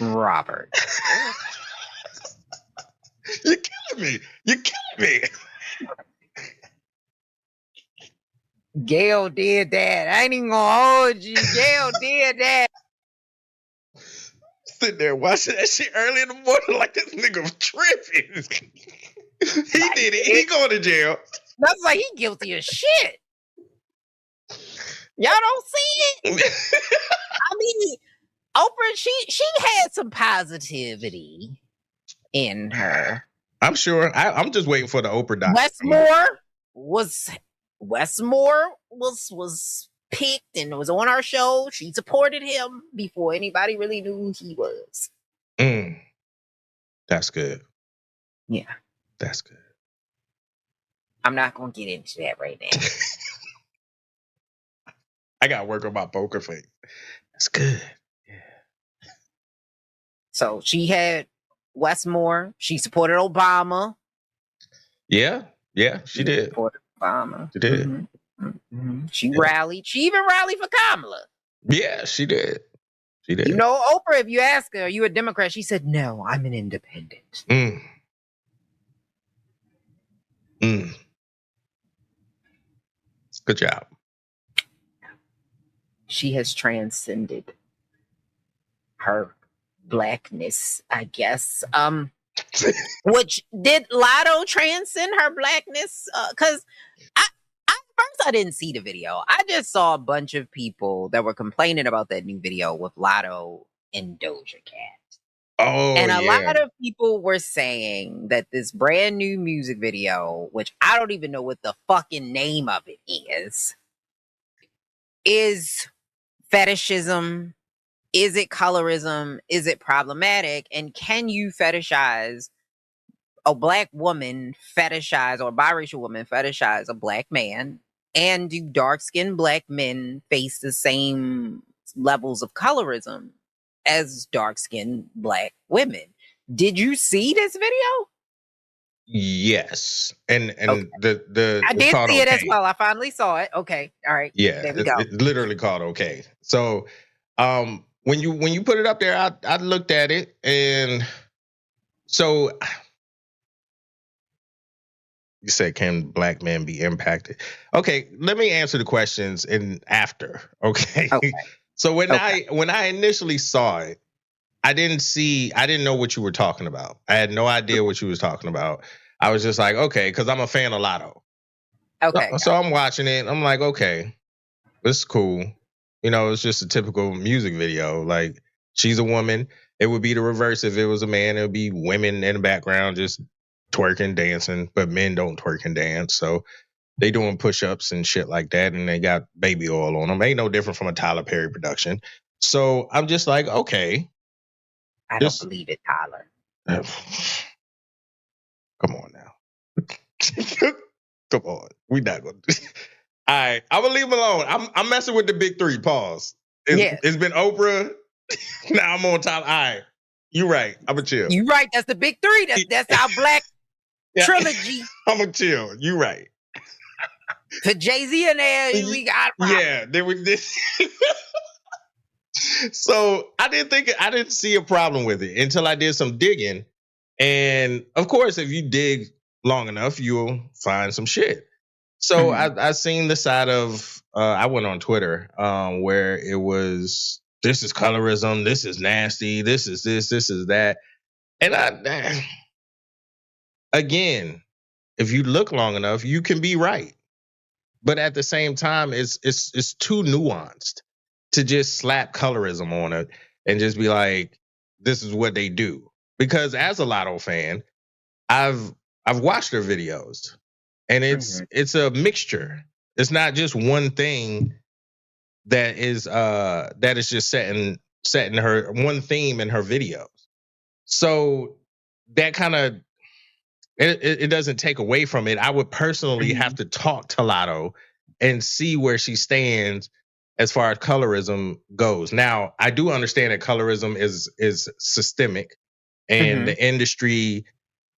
Robert. You're killing me. Gail did that. I ain't even gonna hold you. Gail did that. Sitting there watching that shit early in the morning like this nigga was tripping. He did it. He going to jail. That's like he guilty as shit. Y'all don't see it? I mean, Oprah, she had some positivity in her. I'm sure. I'm just waiting for the Oprah doc. Westmore was picked and was on our show. She supported him before anybody really knew who he was. That's good. Yeah. That's good. I'm not going to get into that right now. I got to work on my poker face. That's good. Yeah. So she had Westmore. She supported Obama. Yeah, she did. Supported Obama. She did. Mm-hmm. She rallied. She even rallied for Kamala. Yeah, she did. You know, Oprah, if you ask her, are you a Democrat? She said, no, I'm an independent. Good job. She has transcended her blackness, I guess. Which did Latto transcend her blackness? Because I didn't see the video. I just saw a bunch of people that were complaining about that new video with Latto and Doja Cat. Oh, and a lot of people were saying that this brand new music video, which I don't even know what the fucking name of it is fetishism. Is it colorism? Is it problematic? And can you fetishize a black woman, fetishize, or biracial woman fetishize a black man? And do dark-skinned black men face the same levels of colorism as dark-skinned black women? Did you see this video? Yes. And okay. the I did see it as well. I finally saw it. Okay. All right. Yeah. There we go. It's literally called Okay. So when you put it up there, I looked at it, and so you said, can black men be impacted? Okay, let me answer the questions after. Okay. So when I initially saw it, I didn't know what you were talking about. I had no idea what you was talking about. I was just like, okay, because I'm a fan of Latto. Okay. So I'm watching it. I'm like, okay, this is cool. You know, it's just a typical music video. Like, she's a woman. It would be the reverse if it was a man. It would be women in the background just twerking, dancing, but men don't twerk and dance. So they doing push-ups and shit like that, and they got baby oil on them. Ain't no different from a Tyler Perry production. So I'm just like, okay. I don't believe it, Tyler. Come on now. Come on. We not going to. All right. I'm going to leave him alone. I'm messing with the big three. Pause. It's been Oprah. Now I'm on top. All right. You right. I'm going to chill. You right. That's the big three. That's our black trilogy. I'm going to chill. You right. Put Jay-Z in there. We got a problem. Yeah. There was this. So I didn't see a problem with it until I did some digging. And of course, if you dig long enough, you'll find some shit. So I seen the side of, I went on Twitter where it was, this is colorism, this is nasty, this is that. And again, if you look long enough, you can be right. But at the same time, it's too nuanced to just slap colorism on it and just be like, this is what they do. Because as a Latto fan, I've watched their videos, and it's a mixture. It's not just one thing that is just setting her one theme in her videos. So that kind of it doesn't take away from it. I would personally have to talk to Latto and see where she stands as far as colorism goes. Now, I do understand that colorism is systemic, and the industry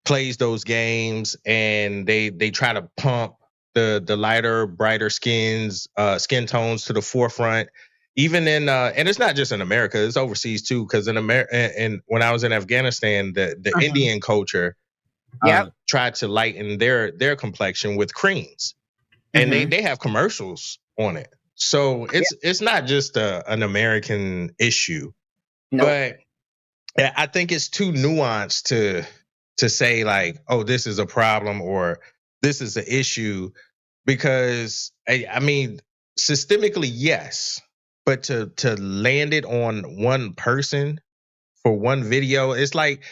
plays those games, and they try to pump the lighter, brighter skin tones to the forefront. Even in and it's not just in America, it's overseas too. Because in America, and when I was in Afghanistan, the Indian culture tried to lighten their complexion with creams, and they have commercials on it. So it's not just an American issue, but I think it's too nuanced to say like, oh, this is a problem or this is an issue, because I mean, systemically, yes, but to land it on one person for one video, it's like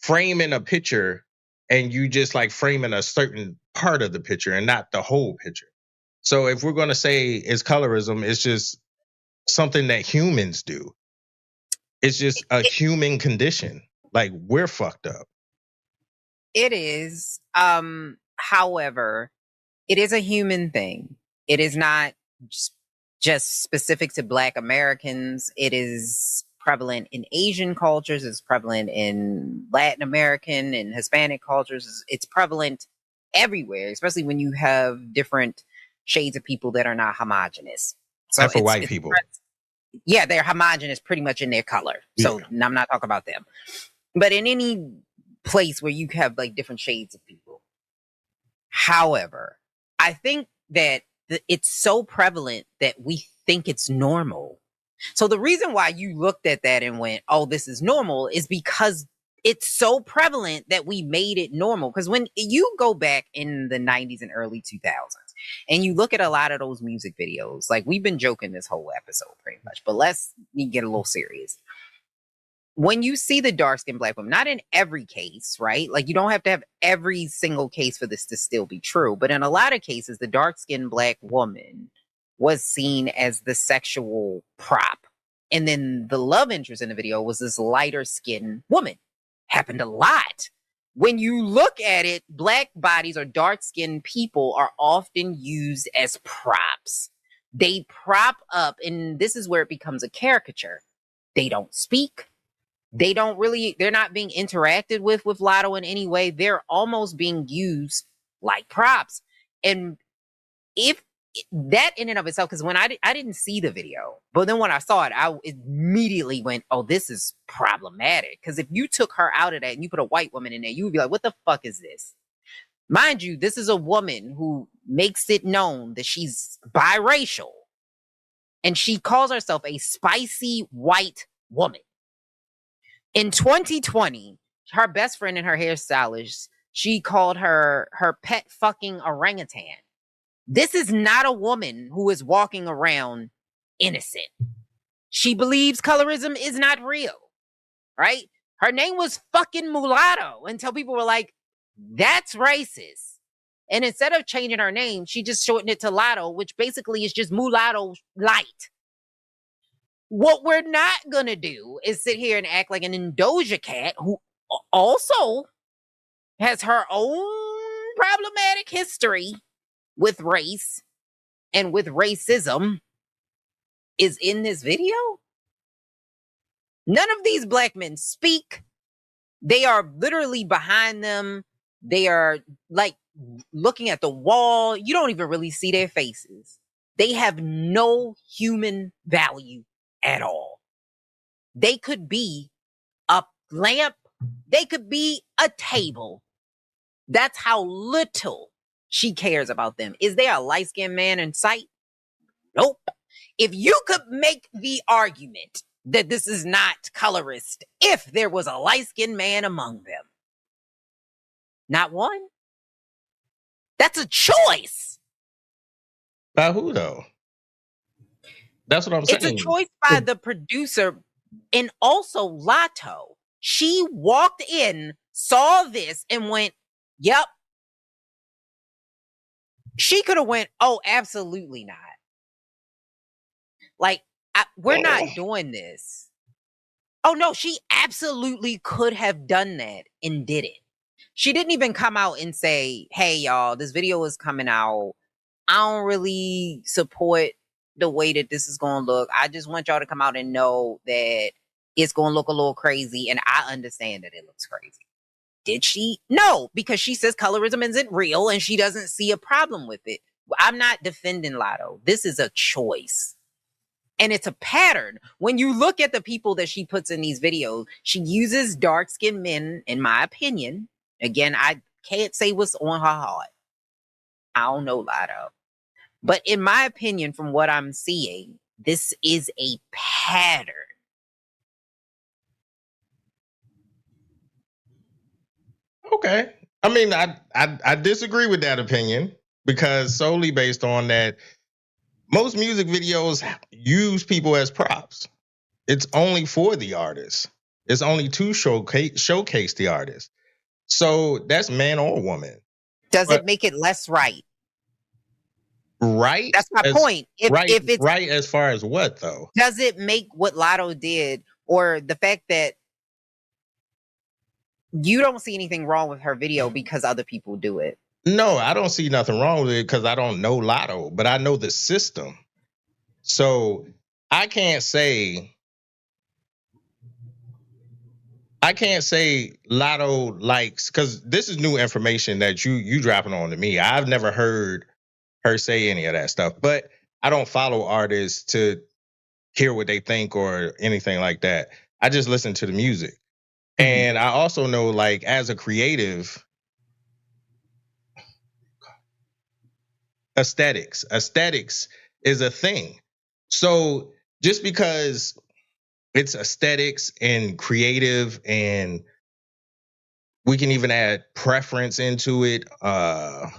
framing a picture and you just like framing a certain part of the picture and not the whole picture. So if we're going to say it's colorism, it's just something that humans do. It's just a human condition. Like, we're fucked up. It is. However, it is a human thing. It is not just specific to Black Americans. It is prevalent in Asian cultures. It's prevalent in Latin American and Hispanic cultures. It's prevalent everywhere, especially when you have different shades of people that are not homogenous. So and for white people. Yeah, they're homogenous pretty much in their color. So I'm not talking about them. But in any place where you have like different shades of people. However, I think that it's so prevalent that we think it's normal. So the reason why you looked at that and went, oh, this is normal, is because it's so prevalent that we made it normal. Because when you go back in the 90s and early 2000s and you look at a lot of those music videos, like we've been joking this whole episode pretty much, but let's get a little serious. When you see the dark-skinned Black woman, not in every case, right? Like you don't have to have every single case for this to still be true. But in a lot of cases, the dark-skinned Black woman was seen as the sexual prop. And then the love interest in the video was this lighter skinned woman. Happened a lot. When you look at it, Black bodies or dark-skinned people are often used as props. They prop up, and this is where it becomes a caricature. They don't speak. They're not being interacted with Latto in any way. They're almost being used like props. And if that in and of itself, because when I didn't see the video, but then when I saw it, I immediately went, oh, this is problematic. Because if you took her out of that and you put a white woman in there, you would be like, what the fuck is this? Mind you, this is a woman who makes it known that she's biracial. And she calls herself a spicy white woman. In 2020, her best friend and her hairstylist, she called her pet fucking orangutan. This is not a woman who is walking around innocent. She believes colorism is not real, right? Her name was fucking Mulatto until people were like, that's racist. And instead of changing her name, she just shortened it to Latto, which basically is just mulatto light. What we're not going to do is sit here and act like an Doja Cat who also has her own problematic history with race and with racism is in this video. None of these black men speak. They are literally behind them. They are like looking at the wall. You don't even really see their faces. They have no human value at all. They could be a lamp. They could be a table. That's how little she cares about them. Is there a light-skinned man in sight? Nope. If you could make the argument that this is not colorist if there was a light-skinned man among them. Not one. That's a choice. By who, though? That's what I'm saying. It's a choice by the producer and also Latto. She walked in, saw this, and went, yep. She could have went, oh, absolutely not. Like, we're not doing this. Oh, no, she absolutely could have done that and did it. She didn't even come out and say, hey, y'all, this video is coming out. I don't really support the way that this is going to look. I just want y'all to come out and know that it's going to look a little crazy, and I understand that it looks crazy. Did she? No, because she says colorism isn't real, and she doesn't see a problem with it. I'm not defending Latto. This is a choice. And it's a pattern. When you look at the people that she puts in these videos, she uses dark-skinned men, in my opinion. Again, I can't say what's on her heart. I don't know, Latto. But in my opinion, from what I'm seeing, this is a pattern. Okay. I mean, I disagree with that opinion because solely based on that, most music videos use people as props. It's only for the artist. It's only to showcase the artist. So that's man or woman. Does it make it less right? Right. That's my point. If it's right as far as what though? Does it make what Latto did, or the fact that you don't see anything wrong with her video because other people do it? No, I don't see nothing wrong with it because I don't know Latto, but I know the system. So I can't say Latto likes, because this is new information that you dropping on to me. I've never heard her say any of that stuff, but I don't follow artists to hear what they think or anything like that. I just listen to the music. Mm-hmm. And I also know, like, as a creative, aesthetics is a thing. So just because it's aesthetics and creative, and we can even add preference into it, a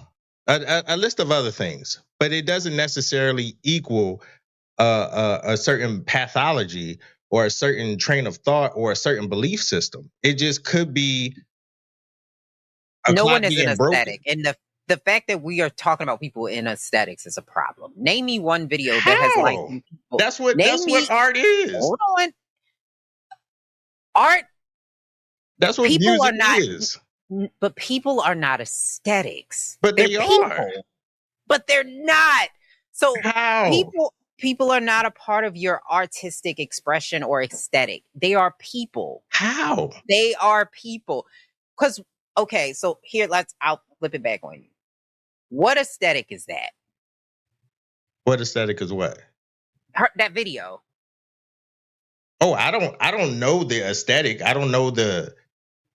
list of other things, but it doesn't necessarily equal a certain pathology or a certain train of thought or a certain belief system. It just could be no one is an aesthetic, and the fact that we are talking about people in aesthetics is a problem. Name me one video that has like people. That's what art is. Hold on. Art. That's what people music are not, is. But people are not aesthetics. But they're people, are. But they're not. So how? People are not a part of your artistic expression or aesthetic. They are people. How? They are people. Because, okay, so here, I'll flip it back on you. What aesthetic is that? What aesthetic is what? That video. Oh, I don't know the aesthetic. I don't know the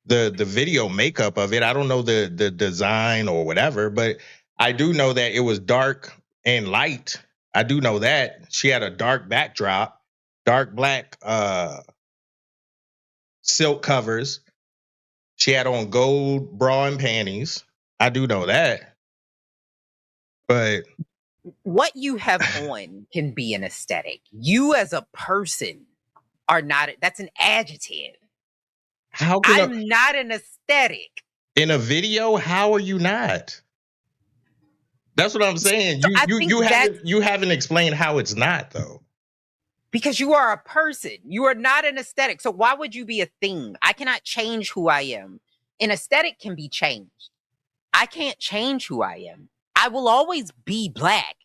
video makeup of it. I don't know the design or whatever, but I do know that it was dark and light. I do know that. She had a dark backdrop, dark black silk covers. She had on gold bra and panties. I do know that. But what you have on can be an aesthetic. You as a person are not. That's an adjective. I'm not an aesthetic. In a video, how are you not? That's what I'm saying. So you haven't explained how it's not, though. Because you are a person. You are not an aesthetic. So why would you be a thing? I cannot change who I am. An aesthetic can be changed. I can't change who I am. I will always be black.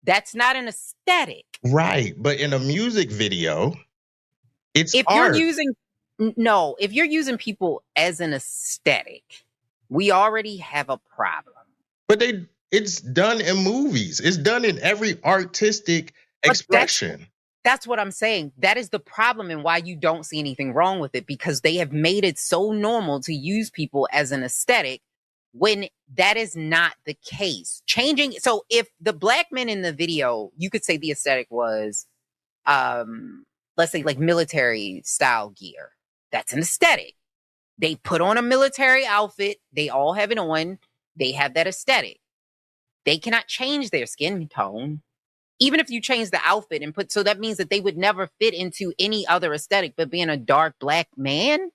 That's not an aesthetic. Right. But in a music video, it's If art. if you're using people as an aesthetic, we already have a problem. But it's done in movies. It's done in every artistic expression. That's what I'm saying. That is the problem and why you don't see anything wrong with it, because they have made it so normal to use people as an aesthetic when that is not the case. So if the black men in the video, you could say the aesthetic was, let's say like military style gear. That's an aesthetic. They put on a military outfit. They all have it on. They have that aesthetic. They cannot change their skin tone. Even if you change the outfit so that means that they would never fit into any other aesthetic but being a dark black man.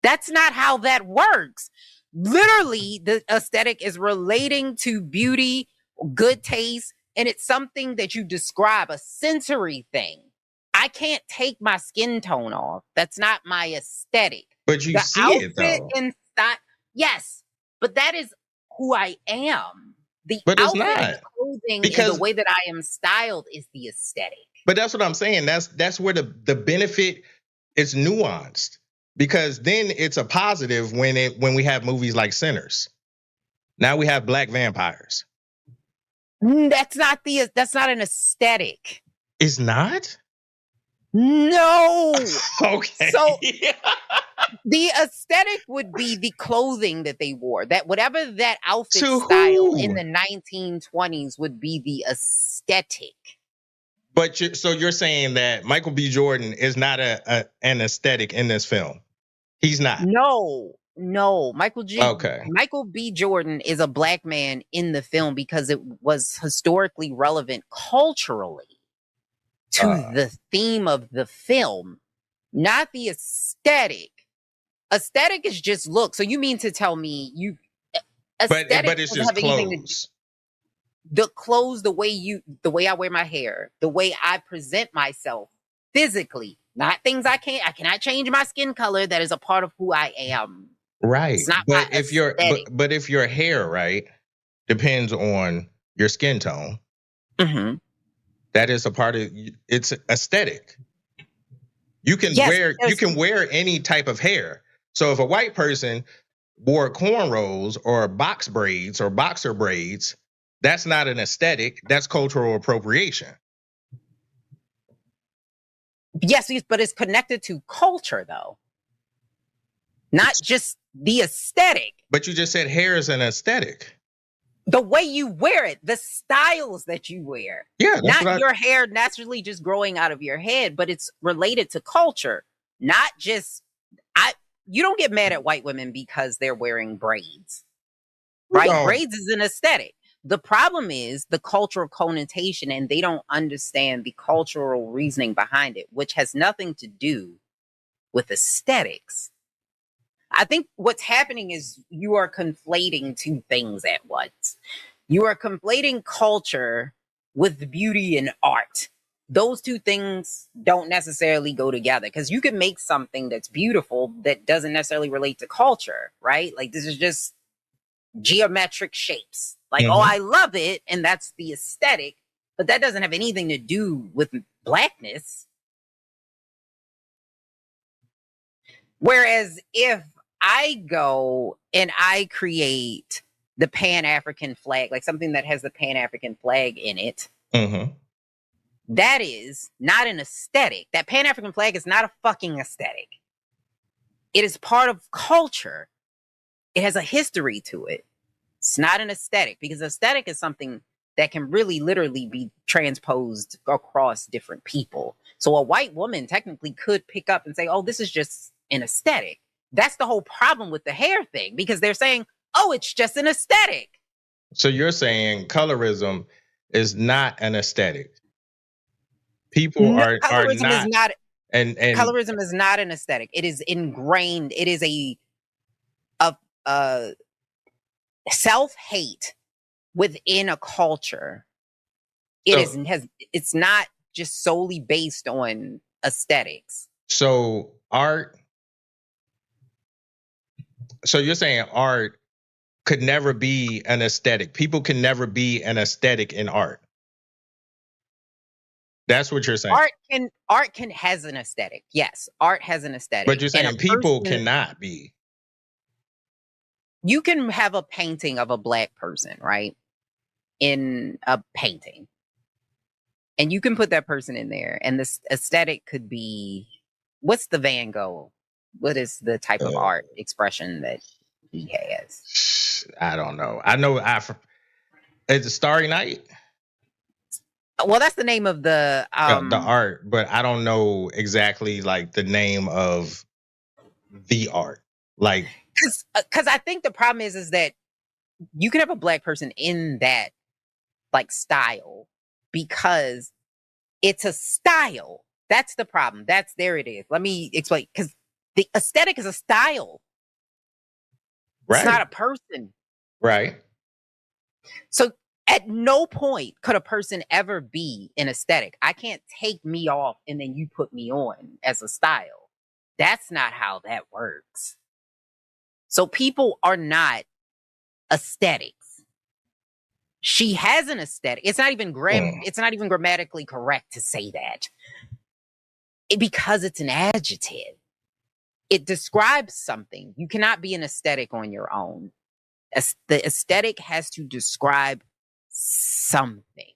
That's not how that works. Literally, the aesthetic is relating to beauty, good taste, and it's something that you describe, a sensory thing. I can't take my skin tone off. That's not my aesthetic. But you see it though. Yes, but that is who I am. But it's not. And clothing and the way that I am styled is the aesthetic. But that's what I'm saying. That's where the benefit is nuanced. Because then it's a positive when we have movies like Sinners. Now we have black vampires. That's not an aesthetic. It's not? No. Okay. So the aesthetic would be the clothing that they wore. That whatever that outfit style in the 1920s would be the aesthetic. But you're saying that Michael B. Jordan is not an aesthetic in this film? He's not. No. Michael B. Jordan is a black man in the film because it was historically relevant culturally to the theme of the film, not the aesthetic. Aesthetic is just look. So you mean to tell me aesthetic but it's just clothes. The clothes, the way I wear my hair, the way I present myself physically, not things I cannot change my skin color. That is a part of who I am. Right. It's not but if your hair, right, depends on your skin tone, that is a part of it's aesthetic. You can wear any type of hair. So if a white person wore cornrows or box braids or boxer braids, that's not an aesthetic. That's cultural appropriation. Yes, but it's connected to culture, though. Not just the aesthetic. But you just said hair is an aesthetic. The way you wear it, the styles that you wear. Yeah, not your hair naturally just growing out of your head, but it's related to culture. Not just you don't get mad at white women because they're wearing braids. Right? No. Braids is an aesthetic. The problem is the cultural connotation, and they don't understand the cultural reasoning behind it, which has nothing to do with aesthetics. I think what's happening is you are conflating two things at once. You are conflating culture with beauty and art. Those two things don't necessarily go together, because you can make something that's beautiful that doesn't necessarily relate to culture, right? Like this is just geometric shapes. Like, oh, I love it, and that's the aesthetic, but that doesn't have anything to do with blackness. Whereas if I go and I create the Pan-African flag, like something that has the Pan-African flag in it, that is not an aesthetic. That Pan-African flag is not a fucking aesthetic. It is part of culture. It has a history to it. It's not an aesthetic, because aesthetic is something that can really literally be transposed across different people. So a white woman technically could pick up and say, oh, this is just an aesthetic. That's the whole problem with the hair thing, because they're saying, oh, it's just an aesthetic. So you're saying colorism is not an aesthetic. Colorism is not an aesthetic. It is ingrained. It is a self-hate within a culture. It's not just solely based on aesthetics. So you're saying art could never be an aesthetic. People can never be an aesthetic in art. That's what you're saying. Art has an aesthetic. Yes, art has an aesthetic. But you're saying people cannot be. You can have a painting of a black person, right? In a painting. And you can put that person in there. And this aesthetic could be, what's the Van Gogh? What is the type of art expression that he has? I don't know. I know it's a Starry Night. Well, that's the name of the art, but I don't know exactly like the name of the art. Like, because I think the problem is that you can have a black person in that like style because it's a style. That's the problem. There it is. Let me explain. Because the aesthetic is a style. Right. It's not a person. Right. So at no point could a person ever be an aesthetic. I can't take me off and then you put me on as a style. That's not how that works. So people are not aesthetics. She has an aesthetic. It's not even It's not even grammatically correct to say that. Because it's an adjective. It describes something. You cannot be an aesthetic on your own. The aesthetic has to describe something.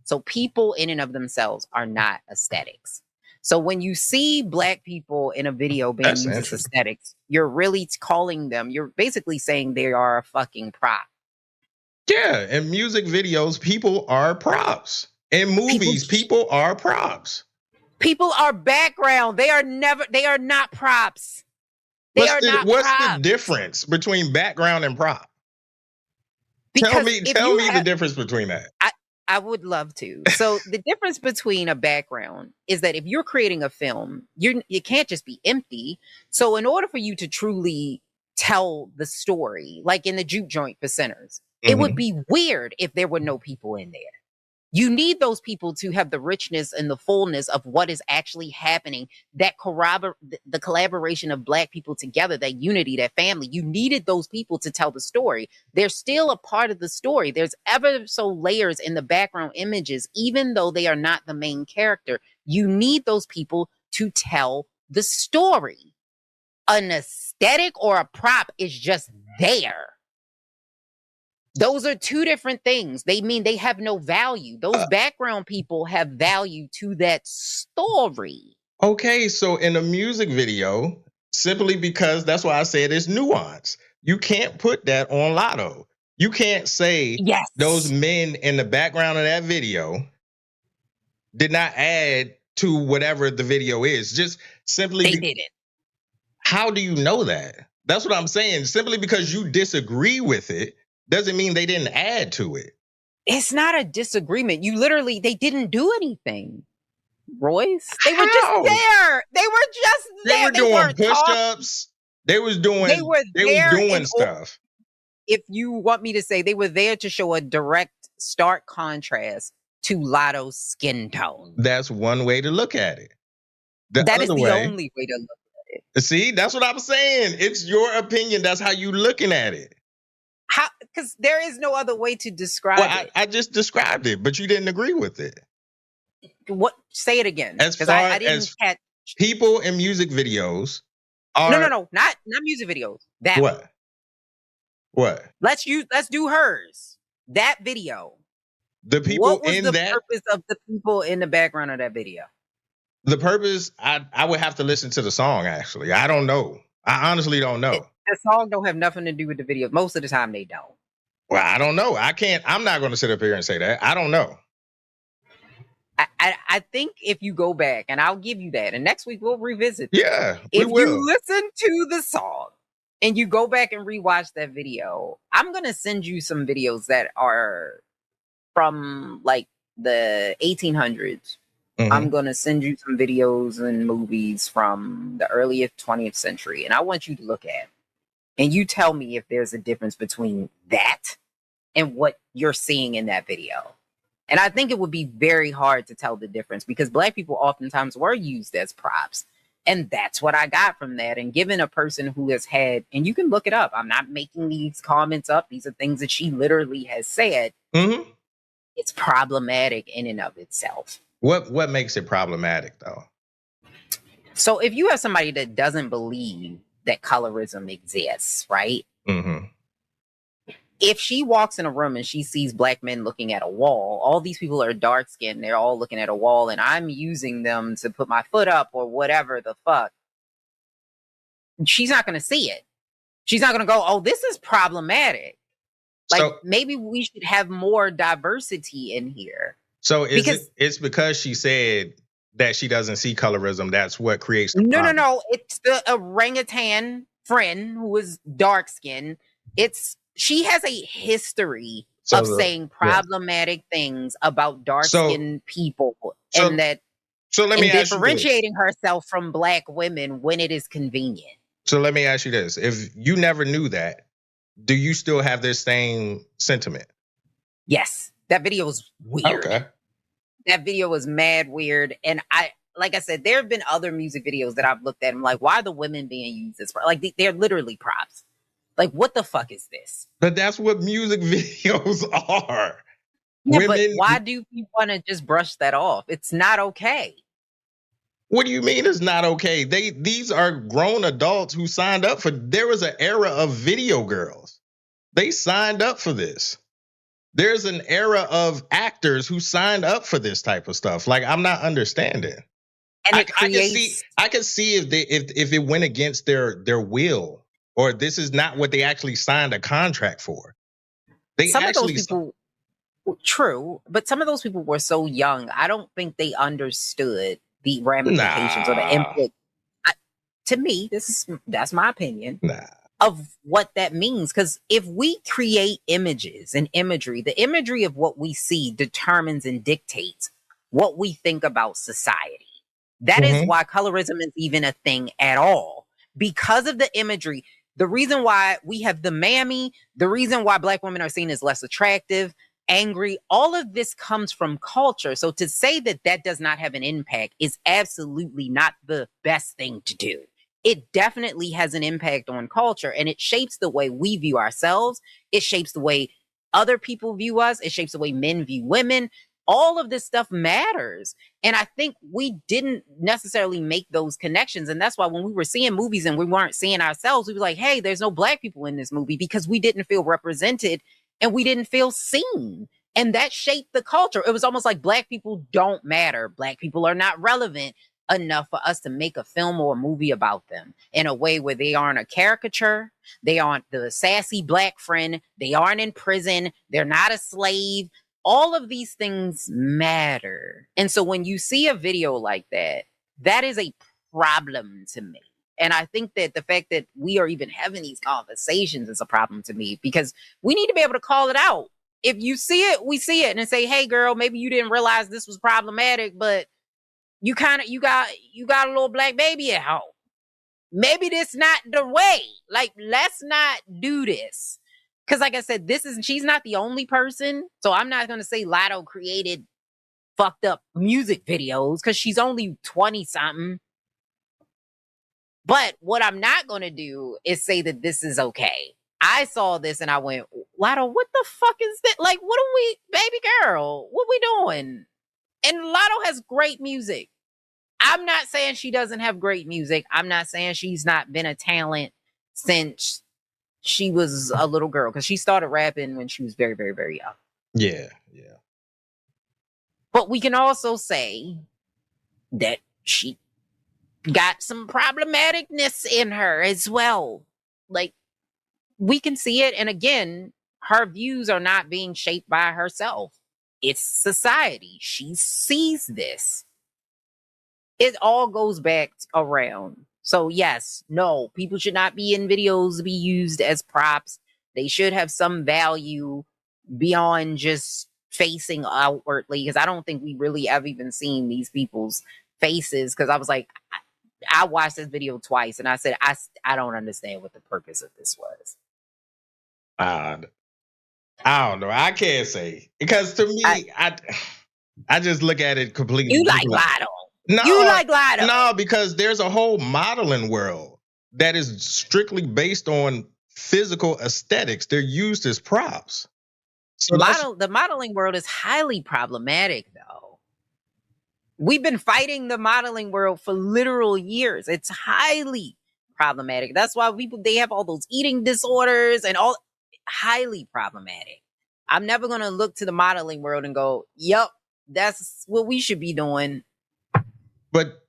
So people in and of themselves are not aesthetics. So when you see black people in a video being used as aesthetics, you're really calling them, you're basically saying they are a fucking prop. Yeah, in music videos, people are props. In movies, people are props. People are background. They are not props. What's the difference between background and prop? Tell me the difference between that. I would love to. So the difference between a background is that if you're creating a film, you can't just be empty. So in order for you to truly tell the story, like in the juke joint for sinners, it would be weird if there were no people in there. You need those people to have the richness and the fullness of what is actually happening, that the collaboration of black people together, that unity, that family. You needed those people to tell the story. They're still a part of the story. There's ever so layers in the background images, even though they are not the main character. You need those people to tell the story. An aesthetic or a prop is just there. Those are two different things. They have no value. Those background people have value to that story. Okay, so in a music video, simply because that's why I said it's nuance. You can't put that on Latto. You can't say those men in the background of that video did not add to whatever the video is. Just simply they didn't. How do you know that? That's what I'm saying. Simply because you disagree with it doesn't mean they didn't add to it. It's not a disagreement. They didn't do anything, Royce. They were just there. They were doing push-ups. They were doing stuff. If you want me to say, they were there to show a direct, stark contrast to Latto's skin tone. That's one way to look at it. That is the only way to look at it. See, that's what I'm saying. It's your opinion. That's how you looking at it. How? Because there is no other way to describe it. I just described it, but you didn't agree with it. What? Say it again. As far as people in music videos are... No, not music videos. That what? What? Let's do hers. That video. The people in that. What was the purpose of the people in the background of that video? The purpose, I would have to listen to the song. Actually, I don't know. I honestly don't know. The song don't have nothing to do with the video. Most of the time, they don't. Well, I don't know. I'm not going to sit up here and say that. I don't know. I think if you go back, and I'll give you that, and next week we'll revisit. Yeah, if you listen to the song and you go back and rewatch that video, I'm going to send you some videos that are from like the 1800s. I'm going to send you some videos and movies from the early 20th century, and I want you to look at. And you tell me if there's a difference between that and what you're seeing in that video. And I think it would be very hard to tell the difference because black people oftentimes were used as props. And that's what I got from that. And given a person who has had, and you can look it up, I'm not making these comments up. These are things that she literally has said. Mm-hmm. It's problematic in and of itself. What makes it problematic, though? So if you have somebody that doesn't believe that colorism exists, right? Mm-hmm. If she walks in a room and she sees black men looking at a wall, all these people are dark skinned, they're all looking at a wall, and I'm using them to put my foot up or whatever the fuck, she's not going to see it. She's not going to go, oh, this is problematic. Like, so, maybe we should have more diversity in here. So it's because she said that she doesn't see colorism, that's what creates the problem. No. It's the orangutan friend who is dark skinned. She has a history of saying problematic things about dark-skinned people, and let me differentiating herself from black women when it is convenient. So let me ask you this: if you never knew that, do you still have this same sentiment? Yes, that video was weird. Okay, that video was mad weird, and like I said, there have been other music videos that I've looked at. I'm like, why are the women being used as like they're literally props? Like, what the fuck is this? But that's what music videos are. Yeah, but why do you want to just brush that off? It's not okay. What do you mean it's not okay? These are grown adults who signed up for. There was an era of video girls. They signed up for this. There's an era of actors who signed up for this type of stuff. Like, I'm not understanding. And I can see if it went against their will. Or this is not what they actually signed a contract for. Some of those people, true, but some of those people were so young, I don't think they understood the ramifications or the input. To me, that's my opinion of what that means. Because if we create images and imagery, the imagery of what we see determines and dictates what we think about society. That is why colorism is even a thing at all. Because of the imagery. The reason why we have the mammy, the reason why black women are seen as less attractive, angry, all of this comes from culture. So to say that that does not have an impact is absolutely not the best thing to do. It definitely has an impact on culture, and it shapes the way we view ourselves. It shapes the way other people view us. It shapes the way men view women. All of this stuff matters. And I think we didn't necessarily make those connections. And that's why when we were seeing movies and we weren't seeing ourselves, we were like, hey, there's no black people in this movie, because we didn't feel represented and we didn't feel seen. And that shaped the culture. It was almost like black people don't matter. Black people are not relevant enough for us to make a film or a movie about them in a way where they aren't a caricature. They aren't the sassy black friend. They aren't in prison. They're not a slave. All of these things matter. And so when you see a video like that, that is a problem to me. And I think that the fact that we are even having these conversations is a problem to me, because we need to be able to call it out. If you see it, we see it, and then say, hey girl, maybe you didn't realize this was problematic, but you got a little black baby at home. Maybe this not the way. Like, let's not do this. Because like I said, she's not the only person. So I'm not going to say Latto created fucked up music videos, because she's only 20 something. But what I'm not going to do is say that this is okay. I saw this and I went, Latto, what the fuck is that? Like, what are we, baby girl, what we doing? And Latto has great music. I'm not saying she doesn't have great music. I'm not saying she's not been a talent since she was a little girl, because she started rapping when she was very, very, very young. Yeah. But we can also say that she got some problematicness in her as well. Like, we can see it. And again, her views are not being shaped by herself. It's society. She sees this. It all goes back around. So yes, no, people should not be in videos to be used as props. They should have some value beyond just facing outwardly, because I don't think we really have even seen these people's faces. Because I was like, I watched this video twice and I said, I don't understand what the purpose of this was. I don't know. I can't say, because to me, I just look at it completely. You like Latto. You like Latto. No, because there's a whole modeling world that is strictly based on physical aesthetics. They're used as props. So the modeling world is highly problematic, though. We've been fighting the modeling world for literal years. It's highly problematic. That's why they have all those eating disorders and all. Highly problematic. I'm never going to look to the modeling world and go, yep, that's what we should be doing. But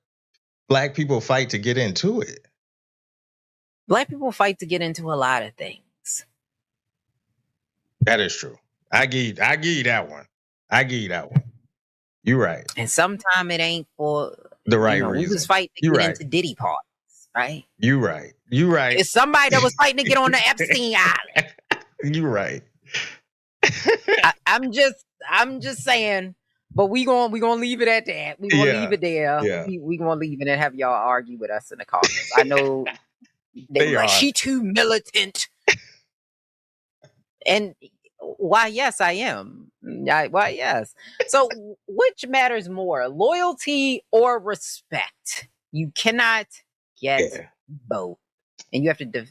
Black people fight to get into it. Black people fight to get into a lot of things. That is true. I give you that one. You're right. And sometimes it ain't for the right reason. We was fighting to get into Diddy parties, right? You're right. It's somebody that was fighting to get on the Epstein Island. You're right. I'm just saying, but we gonna leave it at that. We gonna leave it there. Yeah. We gonna leave it and have y'all argue with us in the comments. I know they like, she too militant. And why, yes, I am. Why, yes. So which matters more, loyalty or respect? You cannot get both. And you have to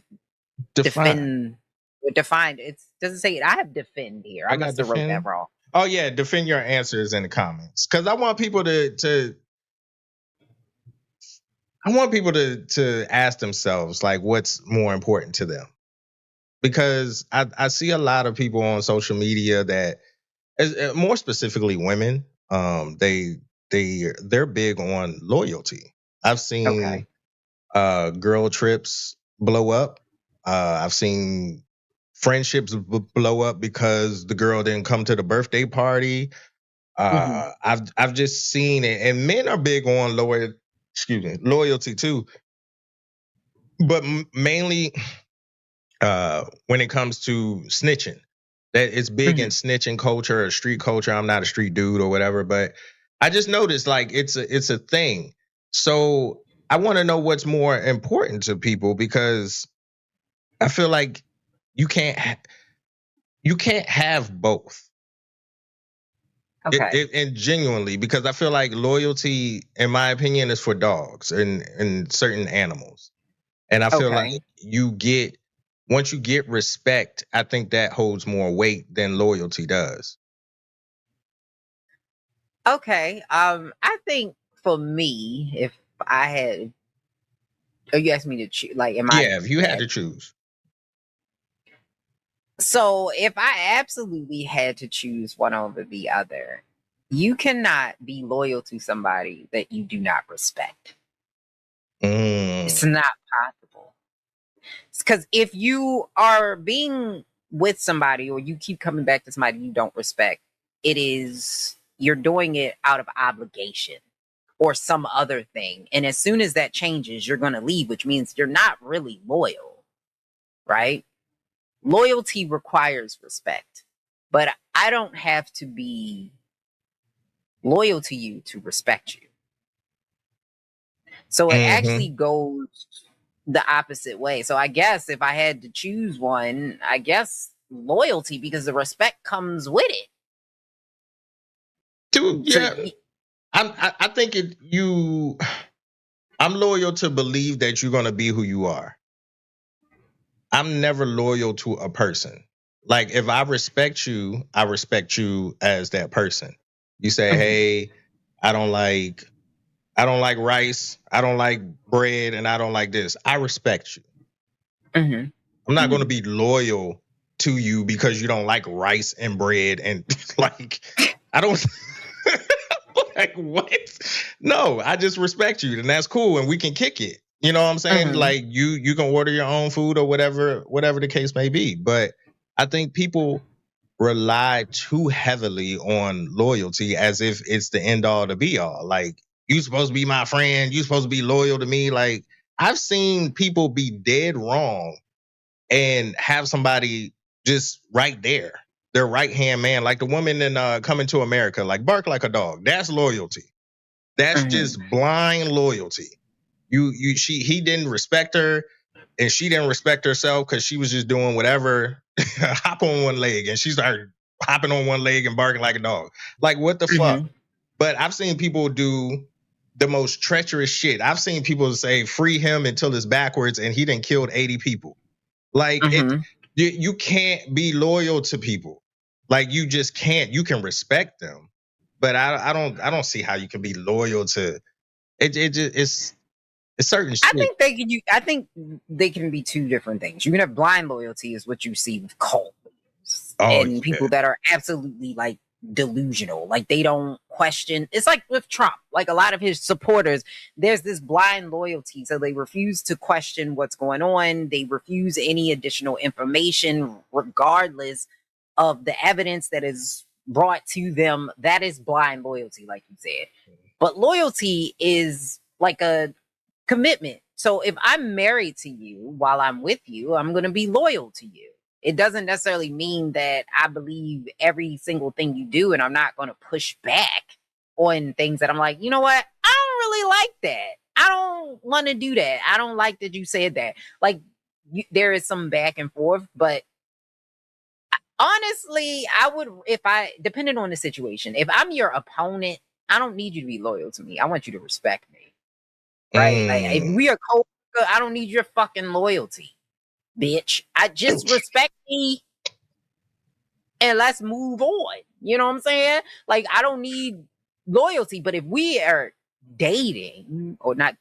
defend. It doesn't say it. I have defend here. I must have wrote that wrong. Oh yeah, defend your answers in the comments, because I want people to ask themselves, like, what's more important to them. Because I see a lot of people on social media that, more specifically women, they're big on loyalty. I've seen girl trips blow up. I've seen friendships blow up because the girl didn't come to the birthday party. I've just seen it, and men are big on loyalty too, but mainly when it comes to snitching. That it's big in snitching culture or street culture. I'm not a street dude or whatever, but I just noticed, like, it's a thing. So I want to know what's more important to people, because I feel like you can't have both. Okay. And genuinely, because I feel like loyalty, in my opinion, is for dogs and certain animals. And I feel like once you get respect, I think that holds more weight than loyalty does. Okay. I think for me, if I had, you asked me to choose, like, if you had to choose. So if I absolutely had to choose one over the other, you cannot be loyal to somebody that you do not respect. It's not possible. Because if you are being with somebody, or you keep coming back to somebody you don't respect, you're doing it out of obligation or some other thing. And as soon as that changes, you're going to leave, which means you're not really loyal, right? Loyalty requires respect, but I don't have to be loyal to you to respect you. So it actually goes the opposite way. So I guess if I had to choose one, I guess loyalty, because the respect comes with it. Dude, yeah. I think I'm loyal to believe that you're going to be who you are. I'm never loyal to a person. Like, if I respect you as that person. You say, hey, I don't like rice, I don't like bread, and I don't like this. I respect you. I'm not going to be loyal to you because you don't like rice and bread, and like, I don't like, what? No, I just respect you, and that's cool, and we can kick it. You know what I'm saying? Like, you can order your own food or whatever the case may be. But I think people rely too heavily on loyalty as if it's the end all to be all. Like, you supposed to be my friend, you supposed to be loyal to me. Like, I've seen people be dead wrong and have somebody just right there, their right-hand man, like the woman in Coming to America, like, bark like a dog. That's loyalty. That's just blind loyalty. He didn't respect her, and she didn't respect herself because she was just doing whatever, hop on one leg, and she started hopping on one leg and barking like a dog. Like, what the fuck? But I've seen people do the most treacherous shit. I've seen people say free him until it's backwards, and he done killed 80 people. Like you can't be loyal to people. Like you just can't. You can respect them, but I don't see how you can be loyal to it. It's certain shit. I think they can be two different things. You can have blind loyalty, is what you see with cults and people that are absolutely like delusional, like they don't question. It's like with Trump, like a lot of his supporters, there's this blind loyalty, so they refuse to question what's going on. They refuse any additional information, regardless of the evidence that is brought to them. That is blind loyalty, like you said. But loyalty is like a commitment. So if I'm married to you while I'm with you, I'm going to be loyal to you. It doesn't necessarily mean that I believe every single thing you do, and I'm not going to push back on things that I'm like, you know what? I don't really like that. I don't want to do that. I don't like that you said that. Like there is some back and forth, but honestly, I would, depending on the situation, if I'm your opponent, I don't need you to be loyal to me. I want you to respect me. Right? Like if we are co-worker, I don't need your fucking loyalty, bitch. I just respect me and let's move on. You know what I'm saying? Like I don't need loyalty, but if we are dating or not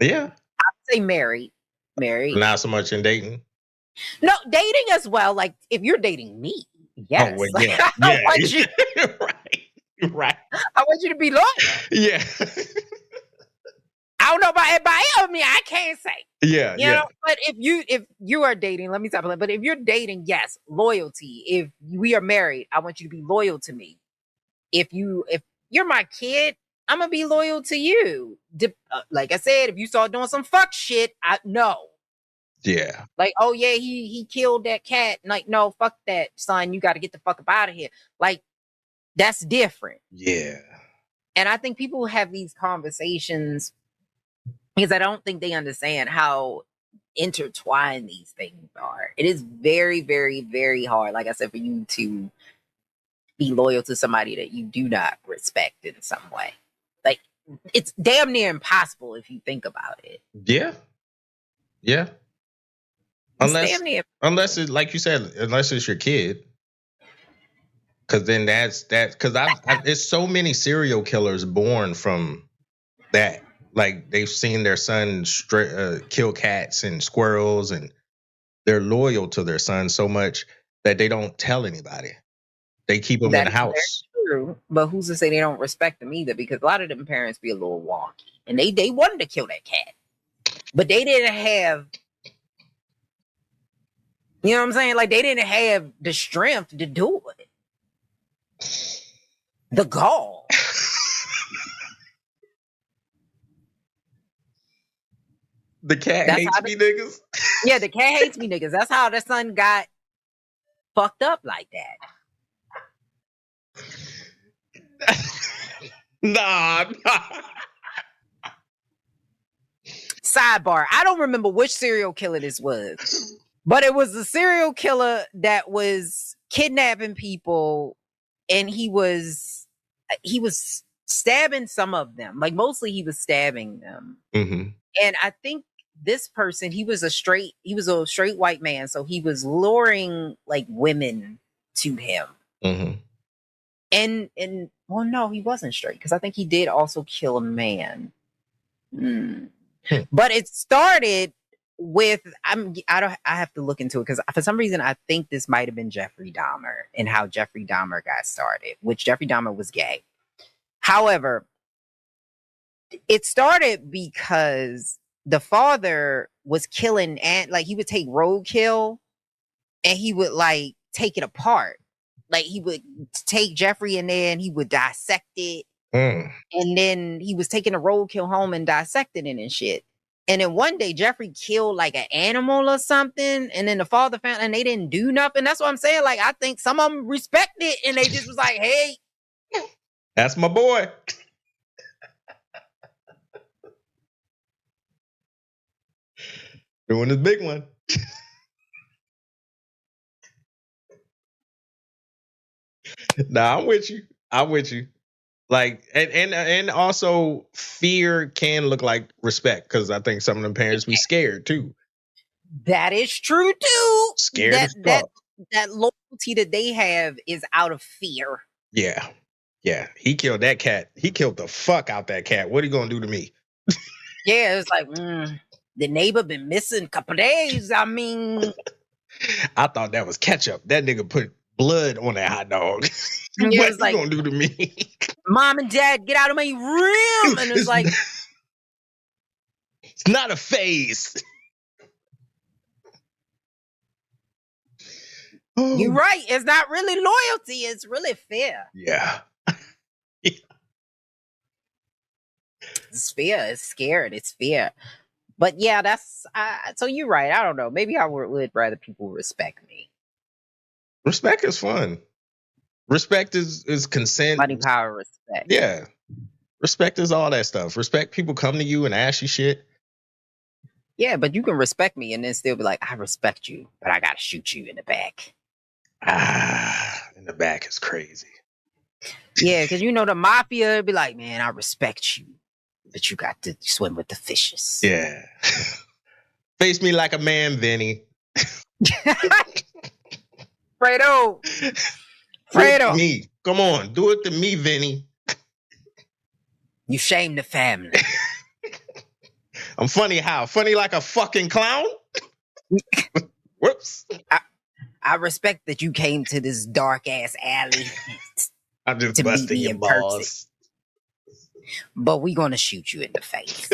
yeah, I'd say married. Not so much in dating. No, dating as well. Like if you're dating me, yes. Oh, well, yeah. I want you, right. I want you to be loyal. Yeah. I don't know about everybody else. I mean, I can't say. Yeah, you know, but if you are dating, let me stop. But if you're dating, yes, loyalty. If we are married, I want you to be loyal to me. If you're my kid, I'm gonna be loyal to you. Like I said, if you start doing some fuck shit, no. Yeah. Like, oh yeah, he killed that cat. Like, no, fuck that, son. You got to get the fuck up out of here. Like, that's different. Yeah. And I think people have these conversations because I don't think they understand how intertwined these things are. It is very, very, very hard, like I said, for you to be loyal to somebody that you do not respect in some way. Like, it's damn near impossible if you think about it. Yeah. Yeah. Unless it's like you said, unless it's your kid. Because then that's because it's so many serial killers born from that. Like they've seen their son kill cats and squirrels, and they're loyal to their son so much that they don't tell anybody. They keep them in the house. True, but who's to say they don't respect them either? Because a lot of them parents be a little wonky, and they wanted to kill that cat, but they didn't have. You know what I'm saying? Like they didn't have the strength to do it. The gall. The cat hates me niggas. Yeah, the cat hates me niggas. That's how the son got fucked up like that. Nah. Sidebar. I don't remember which serial killer this was, but it was a serial killer that was kidnapping people, and he was stabbing some of them. Like mostly he was stabbing them. Mm-hmm. And I think this person, he was a straight white man. So he was luring like women to him. Mm-hmm. And well, no, he wasn't straight, because I think he did also kill a man. But it started with, I have to look into it, because for some reason I think this might have been Jeffrey Dahmer and how Jeffrey Dahmer got started, which Jeffrey Dahmer was gay. However, it started because the father was killing, and like he would take roadkill and he would like take it apart. Like he would take Jeffrey in there and he would dissect it. And then he was taking a roadkill home and dissecting it and shit. And then one day Jeffrey killed like an animal or something. And then the father found, and they didn't do nothing. That's what I'm saying. Like, I think some of them respect it, and they just was like, hey, that's my boy. Doing this big one. Nah, I'm with you. Like, and also fear can look like respect, because I think some of them parents be scared too. That is true too. Scared as fuck. That loyalty that they have is out of fear. Yeah. He killed that cat. He killed the fuck out that cat. What are you gonna do to me? Yeah, it's like the neighbor been missing a couple days. I mean, I thought that was ketchup. That nigga put blood on that hot dog. What you like, gonna do to me? Mom and Dad, get out of my room. And it's like, it's not a phase. You're right. It's not really loyalty. It's really fear. Yeah. It's fear. It's scared. It's fear. But yeah, that's so you're right. I don't know. Maybe I would rather people respect me. Respect is fun. Respect is consent. Money, power, respect. Yeah. Respect is all that stuff. Respect, people come to you and ask you shit. Yeah, but you can respect me and then still be like, I respect you, but I gotta shoot you in the back. In the back is crazy. Yeah, because you know the mafia would be like, man, I respect you, but you got to swim with the fishes. Yeah. Face me like a man, Vinny. Fredo. Me. Come on, do it to me, Vinny. You shame the family. I'm funny how? Funny like a fucking clown? Whoops. I respect that you came to this dark ass alley. I'm just busting your balls. But we gonna shoot you in the face.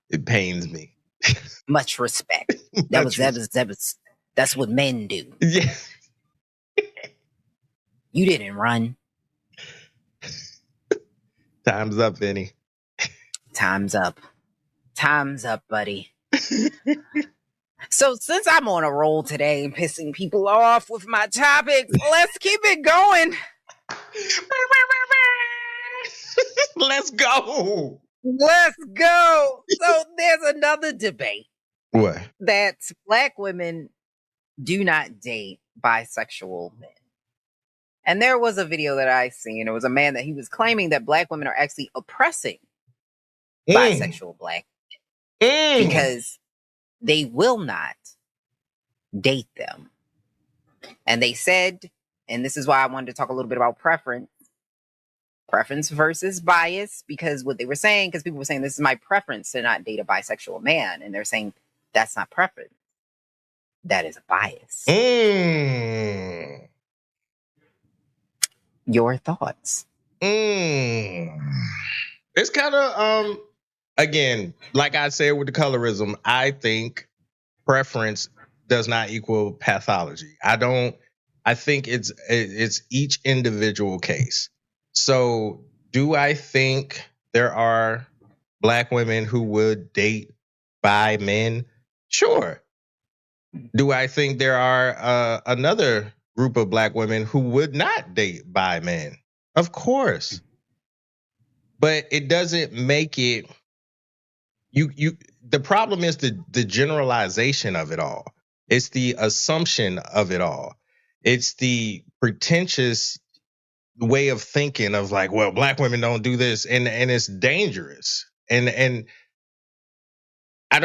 It pains me. Much respect. That's what men do. Yeah. You didn't run. Time's up, Vinny. Time's up. Time's up, buddy. So since I'm on a roll today and pissing people off with my topics, let's keep it going. Let's go. Let's go. So there's another debate. What? That Black women do not date bisexual men. And there was a video that I seen. It was a man that he was claiming that Black women are actually oppressing bisexual Black men because they will not date them. And they said, and this is why I wanted to talk a little bit about preference versus bias, because what they were saying, because people were saying, this is my preference to not date a bisexual man. And they're saying, that's not preference. That is a bias. Your thoughts? It's kind of, again, like I said with the colorism, I think preference does not equal pathology. I think it's each individual case. So do I think there are Black women who would date bi men? Sure. Do I think there are another group of Black women who would not date bi men? Of course. But it doesn't make it, the problem is the generalization of it all. It's the assumption of it all. It's the pretentious way of thinking of like, well, Black women don't do this, and it's dangerous. And I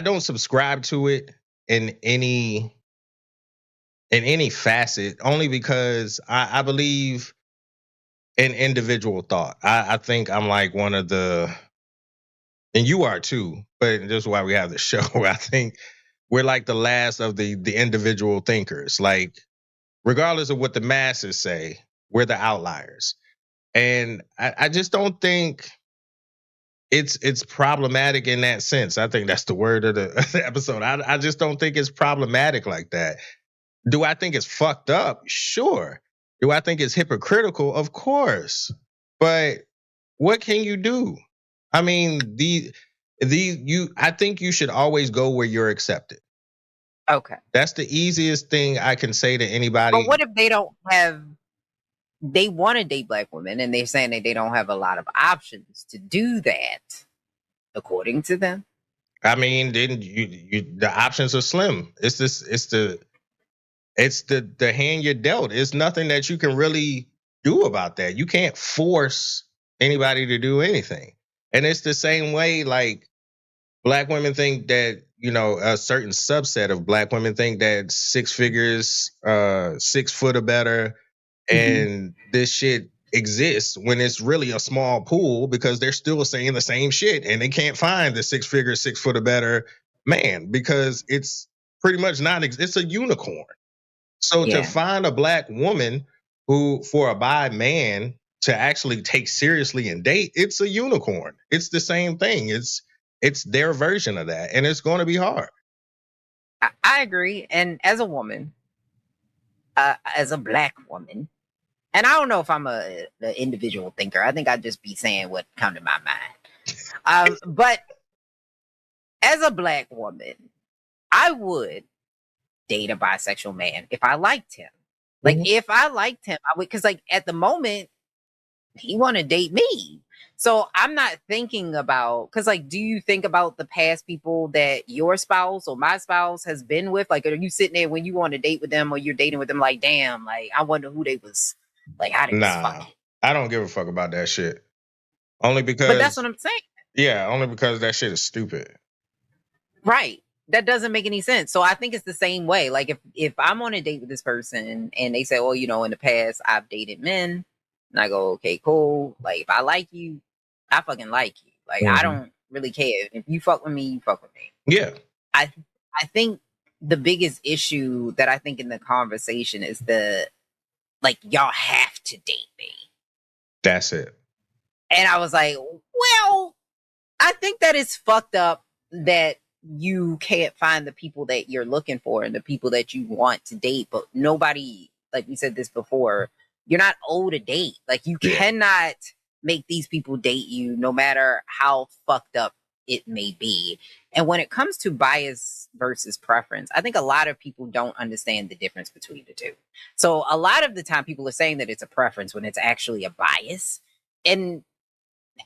don't subscribe to it in any facet, only because I believe in individual thought. I think I'm like one of the, and you are too, but this is why we have the show. I think we're like the last of the individual thinkers. Like, regardless of what the masses say, we're the outliers. And I just don't think it's problematic in that sense. I think that's the word of the episode. I just don't think it's problematic like that. Do I think it's fucked up? Sure. Do I think it's hypocritical? Of course. But what can you do? I mean, I think you should always go where you're accepted. Okay. That's the easiest thing I can say to anybody. But what if they want to date Black women and they're saying that they don't have a lot of options to do that, according to them? I mean, then the options are slim. It's It's the hand you're dealt. It's nothing that you can really do about that. You can't force anybody to do anything. And it's the same way, like, Black women think that, a certain subset of Black women think that 6 figures, 6 foot or better, and this shit exists when it's really a small pool, because they're still saying the same shit and they can't find the 6 figure, 6 foot or better man, because it's pretty much it's a unicorn. So to find a Black woman for a bi man to actually take seriously and date, it's a unicorn. It's the same thing. It's their version of that, and it's going to be hard. I agree. And as a woman, as a Black woman, and I don't know if I'm an individual thinker. I think I'd just be saying what come to my mind. But as a Black woman, I would date a bisexual man if I liked him. Like, if I liked him, I would, because, like, at the moment, he want to date me. So I'm not thinking about, because, like, do you think about the past people that your spouse or my spouse has been with? Like, are you sitting there when you want to date with them or you're dating with them, like, damn, like, I wonder who they was, like, how they was fucking? I don't give a fuck about that shit. Only because. But that's what I'm saying. Yeah, only because that shit is stupid. Right. That doesn't make any sense. So I think it's the same way. Like, if I'm on a date with this person and they say, well, in the past I've dated men, and I go, okay, cool. Like, if I like you, I fucking like you. Like, I don't really care. If you fuck with me, you fuck with me. Yeah. I think the biggest issue that I think in the conversation is y'all have to date me. That's it. And I was like, well, I think that it's fucked up that you can't find the people that you're looking for and the people that you want to date, but nobody, like we said this before, you're not owed a date. Like, you cannot make these people date you, no matter how fucked up it may be. And when it comes to bias versus preference, I think a lot of people don't understand the difference between the two. So a lot of the time people are saying that it's a preference when it's actually a bias. And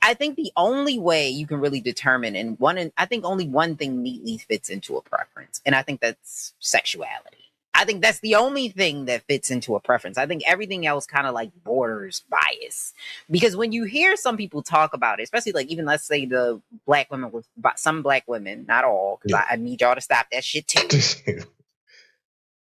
I think the only way you can really determine, I think only one thing neatly fits into a preference, and I think that's sexuality. I think that's the only thing that fits into a preference. I think everything else kind of like borders bias, because when you hear some people talk about it, especially like even let's say the Black women with some Black women, not all, because I need y'all to stop that shit too,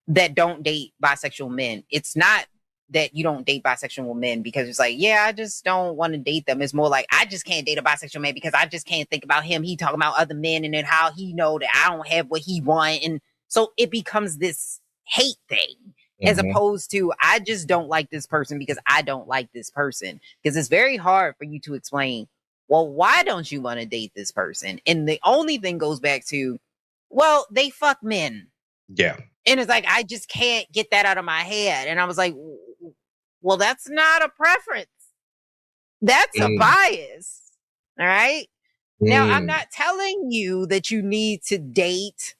that don't date bisexual men. It's not that you don't date bisexual men because it's like, yeah, I just don't want to date them. It's more like, I just can't date a bisexual man because I just can't think about him. He talking about other men and then how he know that I don't have what he want. And so it becomes this hate thing as opposed to, I just don't like this person because I don't like this person. Because it's very hard for you to explain, well, why don't you want to date this person? And the only thing goes back to, well, they fuck men. Yeah. And it's like, I just can't get that out of my head. And I was like, well, that's not a preference. That's a bias. All right. Now, I'm not telling you that you need to date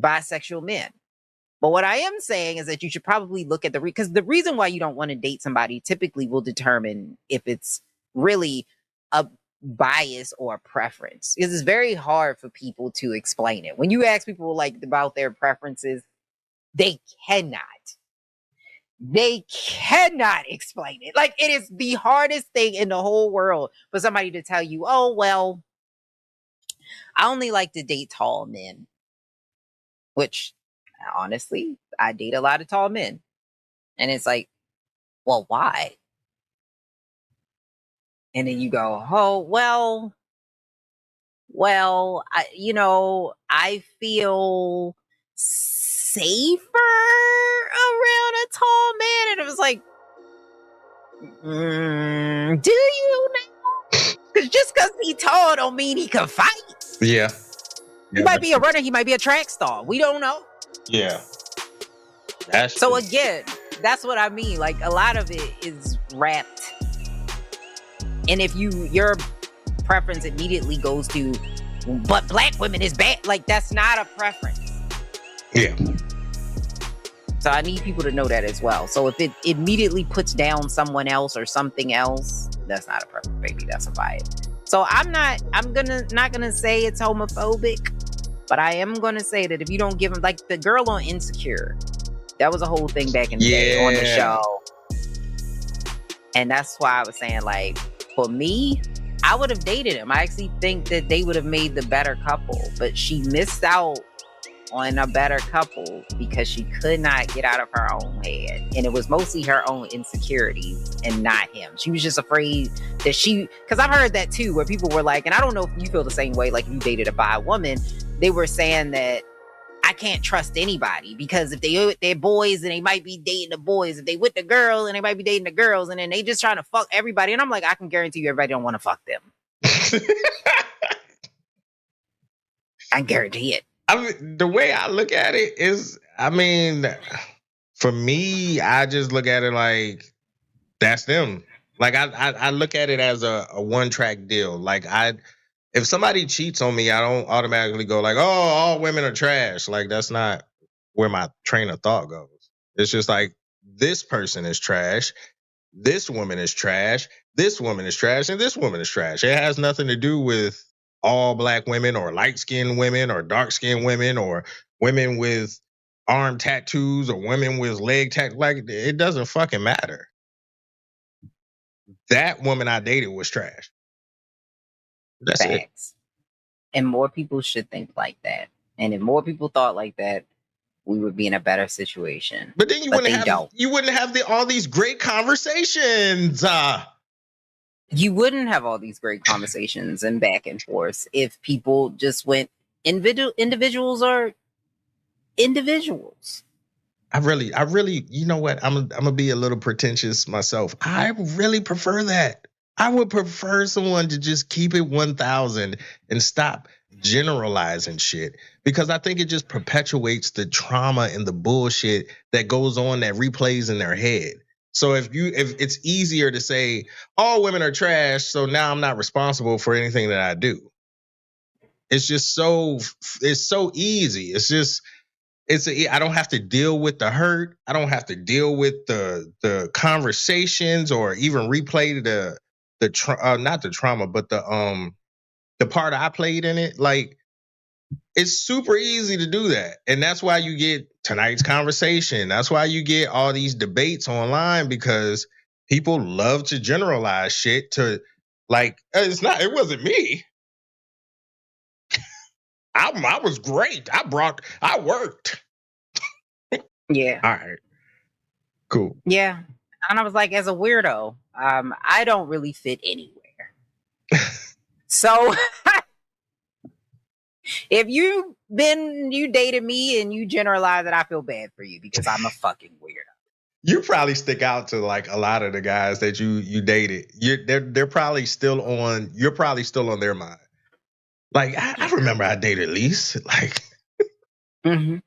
bisexual men. But what I am saying is that you should probably look at because the reason why you don't want to date somebody typically will determine if it's really a bias or a preference. Because it's very hard for people to explain it. When you ask people like about their preferences, they cannot explain it. Like, it is the hardest thing in the whole world for somebody to tell you, oh, well, I only like to date tall men. Which, honestly, I date a lot of tall men. And it's like, well, why? And then you go, oh, well, I feel safer around a tall man. And it was like, do you now? Because just because he's tall don't mean he can fight. Yeah. He might be a runner. He might be a track star. We don't know. Yeah. So again, that's what I mean. Like, a lot of it is wrapped. And if your preference immediately goes to, but Black women is bad. Like, that's not a preference. Yeah. So I need people to know that as well. So if it immediately puts down someone else or something else, that's not a preference, baby. That's a bias. So I'm not gonna say it's homophobic, but I am gonna say that if you don't give them, like the girl on Insecure, That was a whole thing back in the day on the show. And that's why I was saying, like, for me, I would have dated him. I actually think that they would have made the better couple, but she missed out on a better couple because she could not get out of her own head. And it was mostly her own insecurities and not him. She was just afraid that because I've heard that too, where people were like, and I don't know if you feel the same way, like if you dated a bi woman, they were saying that I can't trust anybody because if they're boys and they might be dating the boys, if they with the girl and they might be dating the girls, and then they just trying to fuck everybody. And I'm like, I can guarantee you everybody don't want to fuck them. I guarantee it. I mean, the way I look at it is, I mean, for me, I just look at it like that's them. Like I look at it as a one-track deal. Like if somebody cheats on me, I don't automatically go like, oh, all women are trash. Like that's not where my train of thought goes. It's just like, this person is trash, this woman is trash, this woman is trash, and this woman is trash. It has nothing to do with all black women or light-skinned women or dark-skinned women or women with arm tattoos or women with leg tattoos. Like, it doesn't fucking matter. That woman I dated was trash. That's Facts. It. And more people should think like that. And if more people thought like that, we would be in a better situation. But then you wouldn't have all these great conversations. You wouldn't have all these great conversations and back and forth if people just went individuals are individuals. I really, you know what? I'm gonna be a little pretentious myself. I really prefer that. I would prefer someone to just keep it 1,000 and stop generalizing shit, because I think it just perpetuates the trauma and the bullshit that goes on, that replays in their head. So if it's easier to say all women are trash, so now I'm not responsible for anything that I do. It's just so easy. I don't have to deal with the hurt. I don't have to deal with the conversations or even replay not the trauma, but the part I played in it. Like, it's super easy to do that. And that's why you get tonight's conversation. That's why you get all these debates online, because people love to generalize shit to, like, it wasn't me. I was great. I worked. Yeah. All right. Cool. Yeah. And I was like, as a weirdo, I don't really fit anywhere. So if you dated me and you generalize it, I feel bad for you because I'm a fucking weirdo. You probably stick out to like a lot of the guys that you dated. They're probably still on. You're probably still on their mind. Like, I remember I dated Leise. Like, mm-hmm.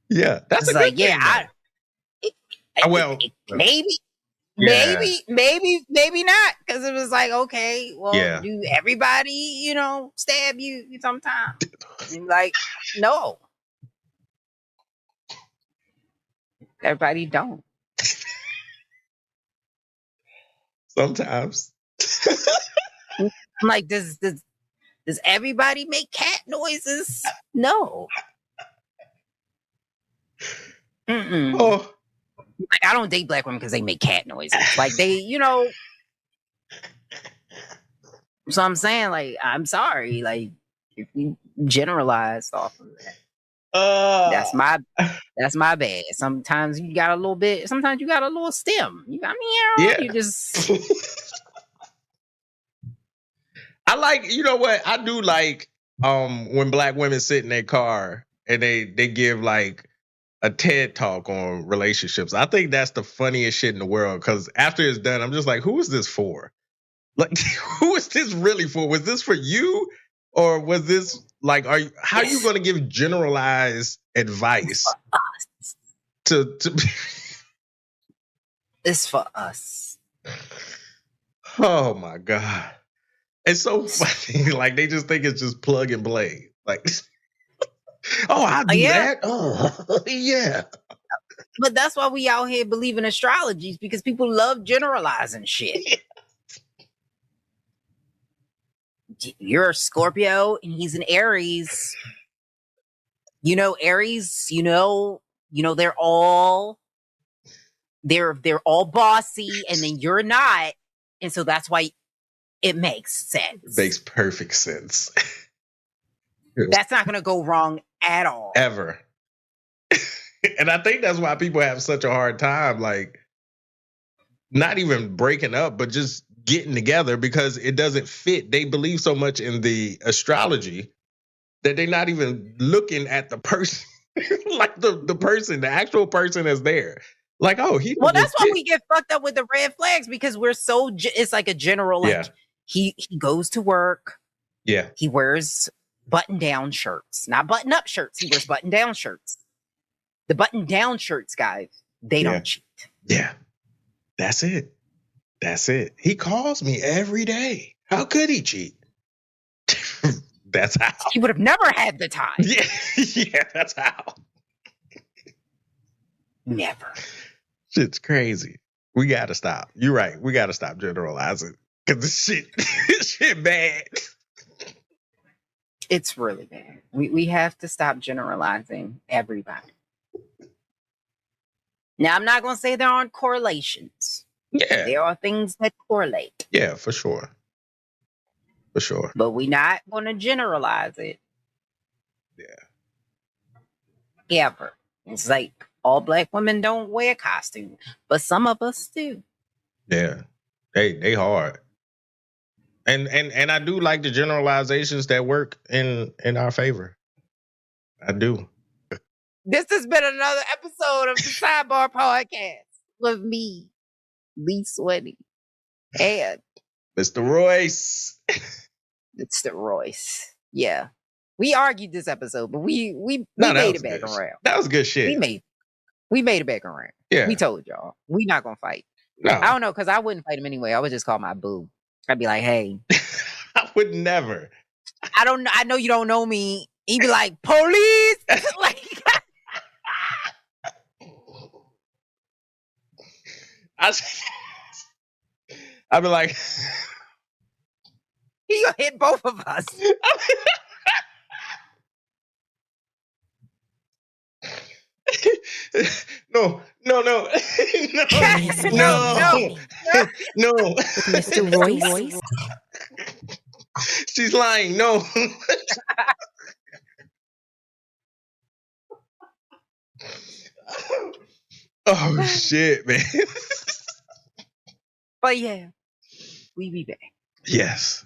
Yeah, that's it's a like, good thing. Maybe not, because it was like, okay, well, do everybody, stab you sometimes? Like, no, everybody don't. Sometimes. I'm like, does everybody make cat noises? No. Mm-mm. Oh. Like, I don't date black women because they make cat noises. Like, they, So I'm saying, like, I'm sorry. Like, if you generalize off of that, that's my bad. Sometimes you got a little bit. Sometimes you got a little stem. You just. I like, you know what? I do like when black women sit in their car and they give like a TED talk on relationships. I think that's the funniest shit in the world, because after it's done, I'm just like, who is this for? Like, who is this really for? Was this for you? Or was this like, how are you going to give generalized advice to It's for us. Oh my God. It's so funny. Like, they just think it's just plug and play. Like, oh, I'll do that. Oh, yeah. But that's why we out here believing astrologies, because people love generalizing shit. You're a Scorpio and he's an Aries. Aries, You know, they're all bossy, and then you're not, and so that's why it makes sense. Makes perfect sense. That's not going to go wrong at all. Ever. And I think that's why people have such a hard time, like, not even breaking up, but just getting together, because it doesn't fit. They believe so much in the astrology that they're not even looking at the person, like the person, the actual person is there. Like, oh, well, that's why we get fucked up with the red flags, because we're so, it's like a general, like, he goes to work. Yeah. He wears button-down shirts, not button-up shirts. He wears button-down shirts. The button-down shirts, guys, they don't cheat. Yeah. That's it. That's it. He calls me every day. How could he cheat? That's how. He would have never had the time. Yeah, yeah, that's how. Never. Shit's crazy. We gotta stop. You're right. We gotta stop generalizing, because this shit bad. It's really bad. We have to stop generalizing everybody. Now, I'm not going to say there aren't correlations. Yeah. There are things that correlate. Yeah, for sure. For sure. But we're not going to generalize it. Yeah. Ever. It's like all Black women don't wear costumes, but some of us do. Yeah. They hard. And I do like the generalizations that work in our favor. I do. This has been another episode of the Sidebar Podcast with me, Leise Winny, and Mr. Royce. Mr. Royce. Yeah. We argued this episode, but we made it back around. That was good shit. We made it back around. Yeah. We told y'all. We not gonna fight. No. I don't know, because I wouldn't fight him anyway. I would just call my boo. I'd be like, hey. I would never. I know you don't know me. He'd be like, police. Like, I'd be like, he gonna hit both of us. No. Mr. Royce. She's lying. No. Oh shit, man. But yeah, we be back. Yes.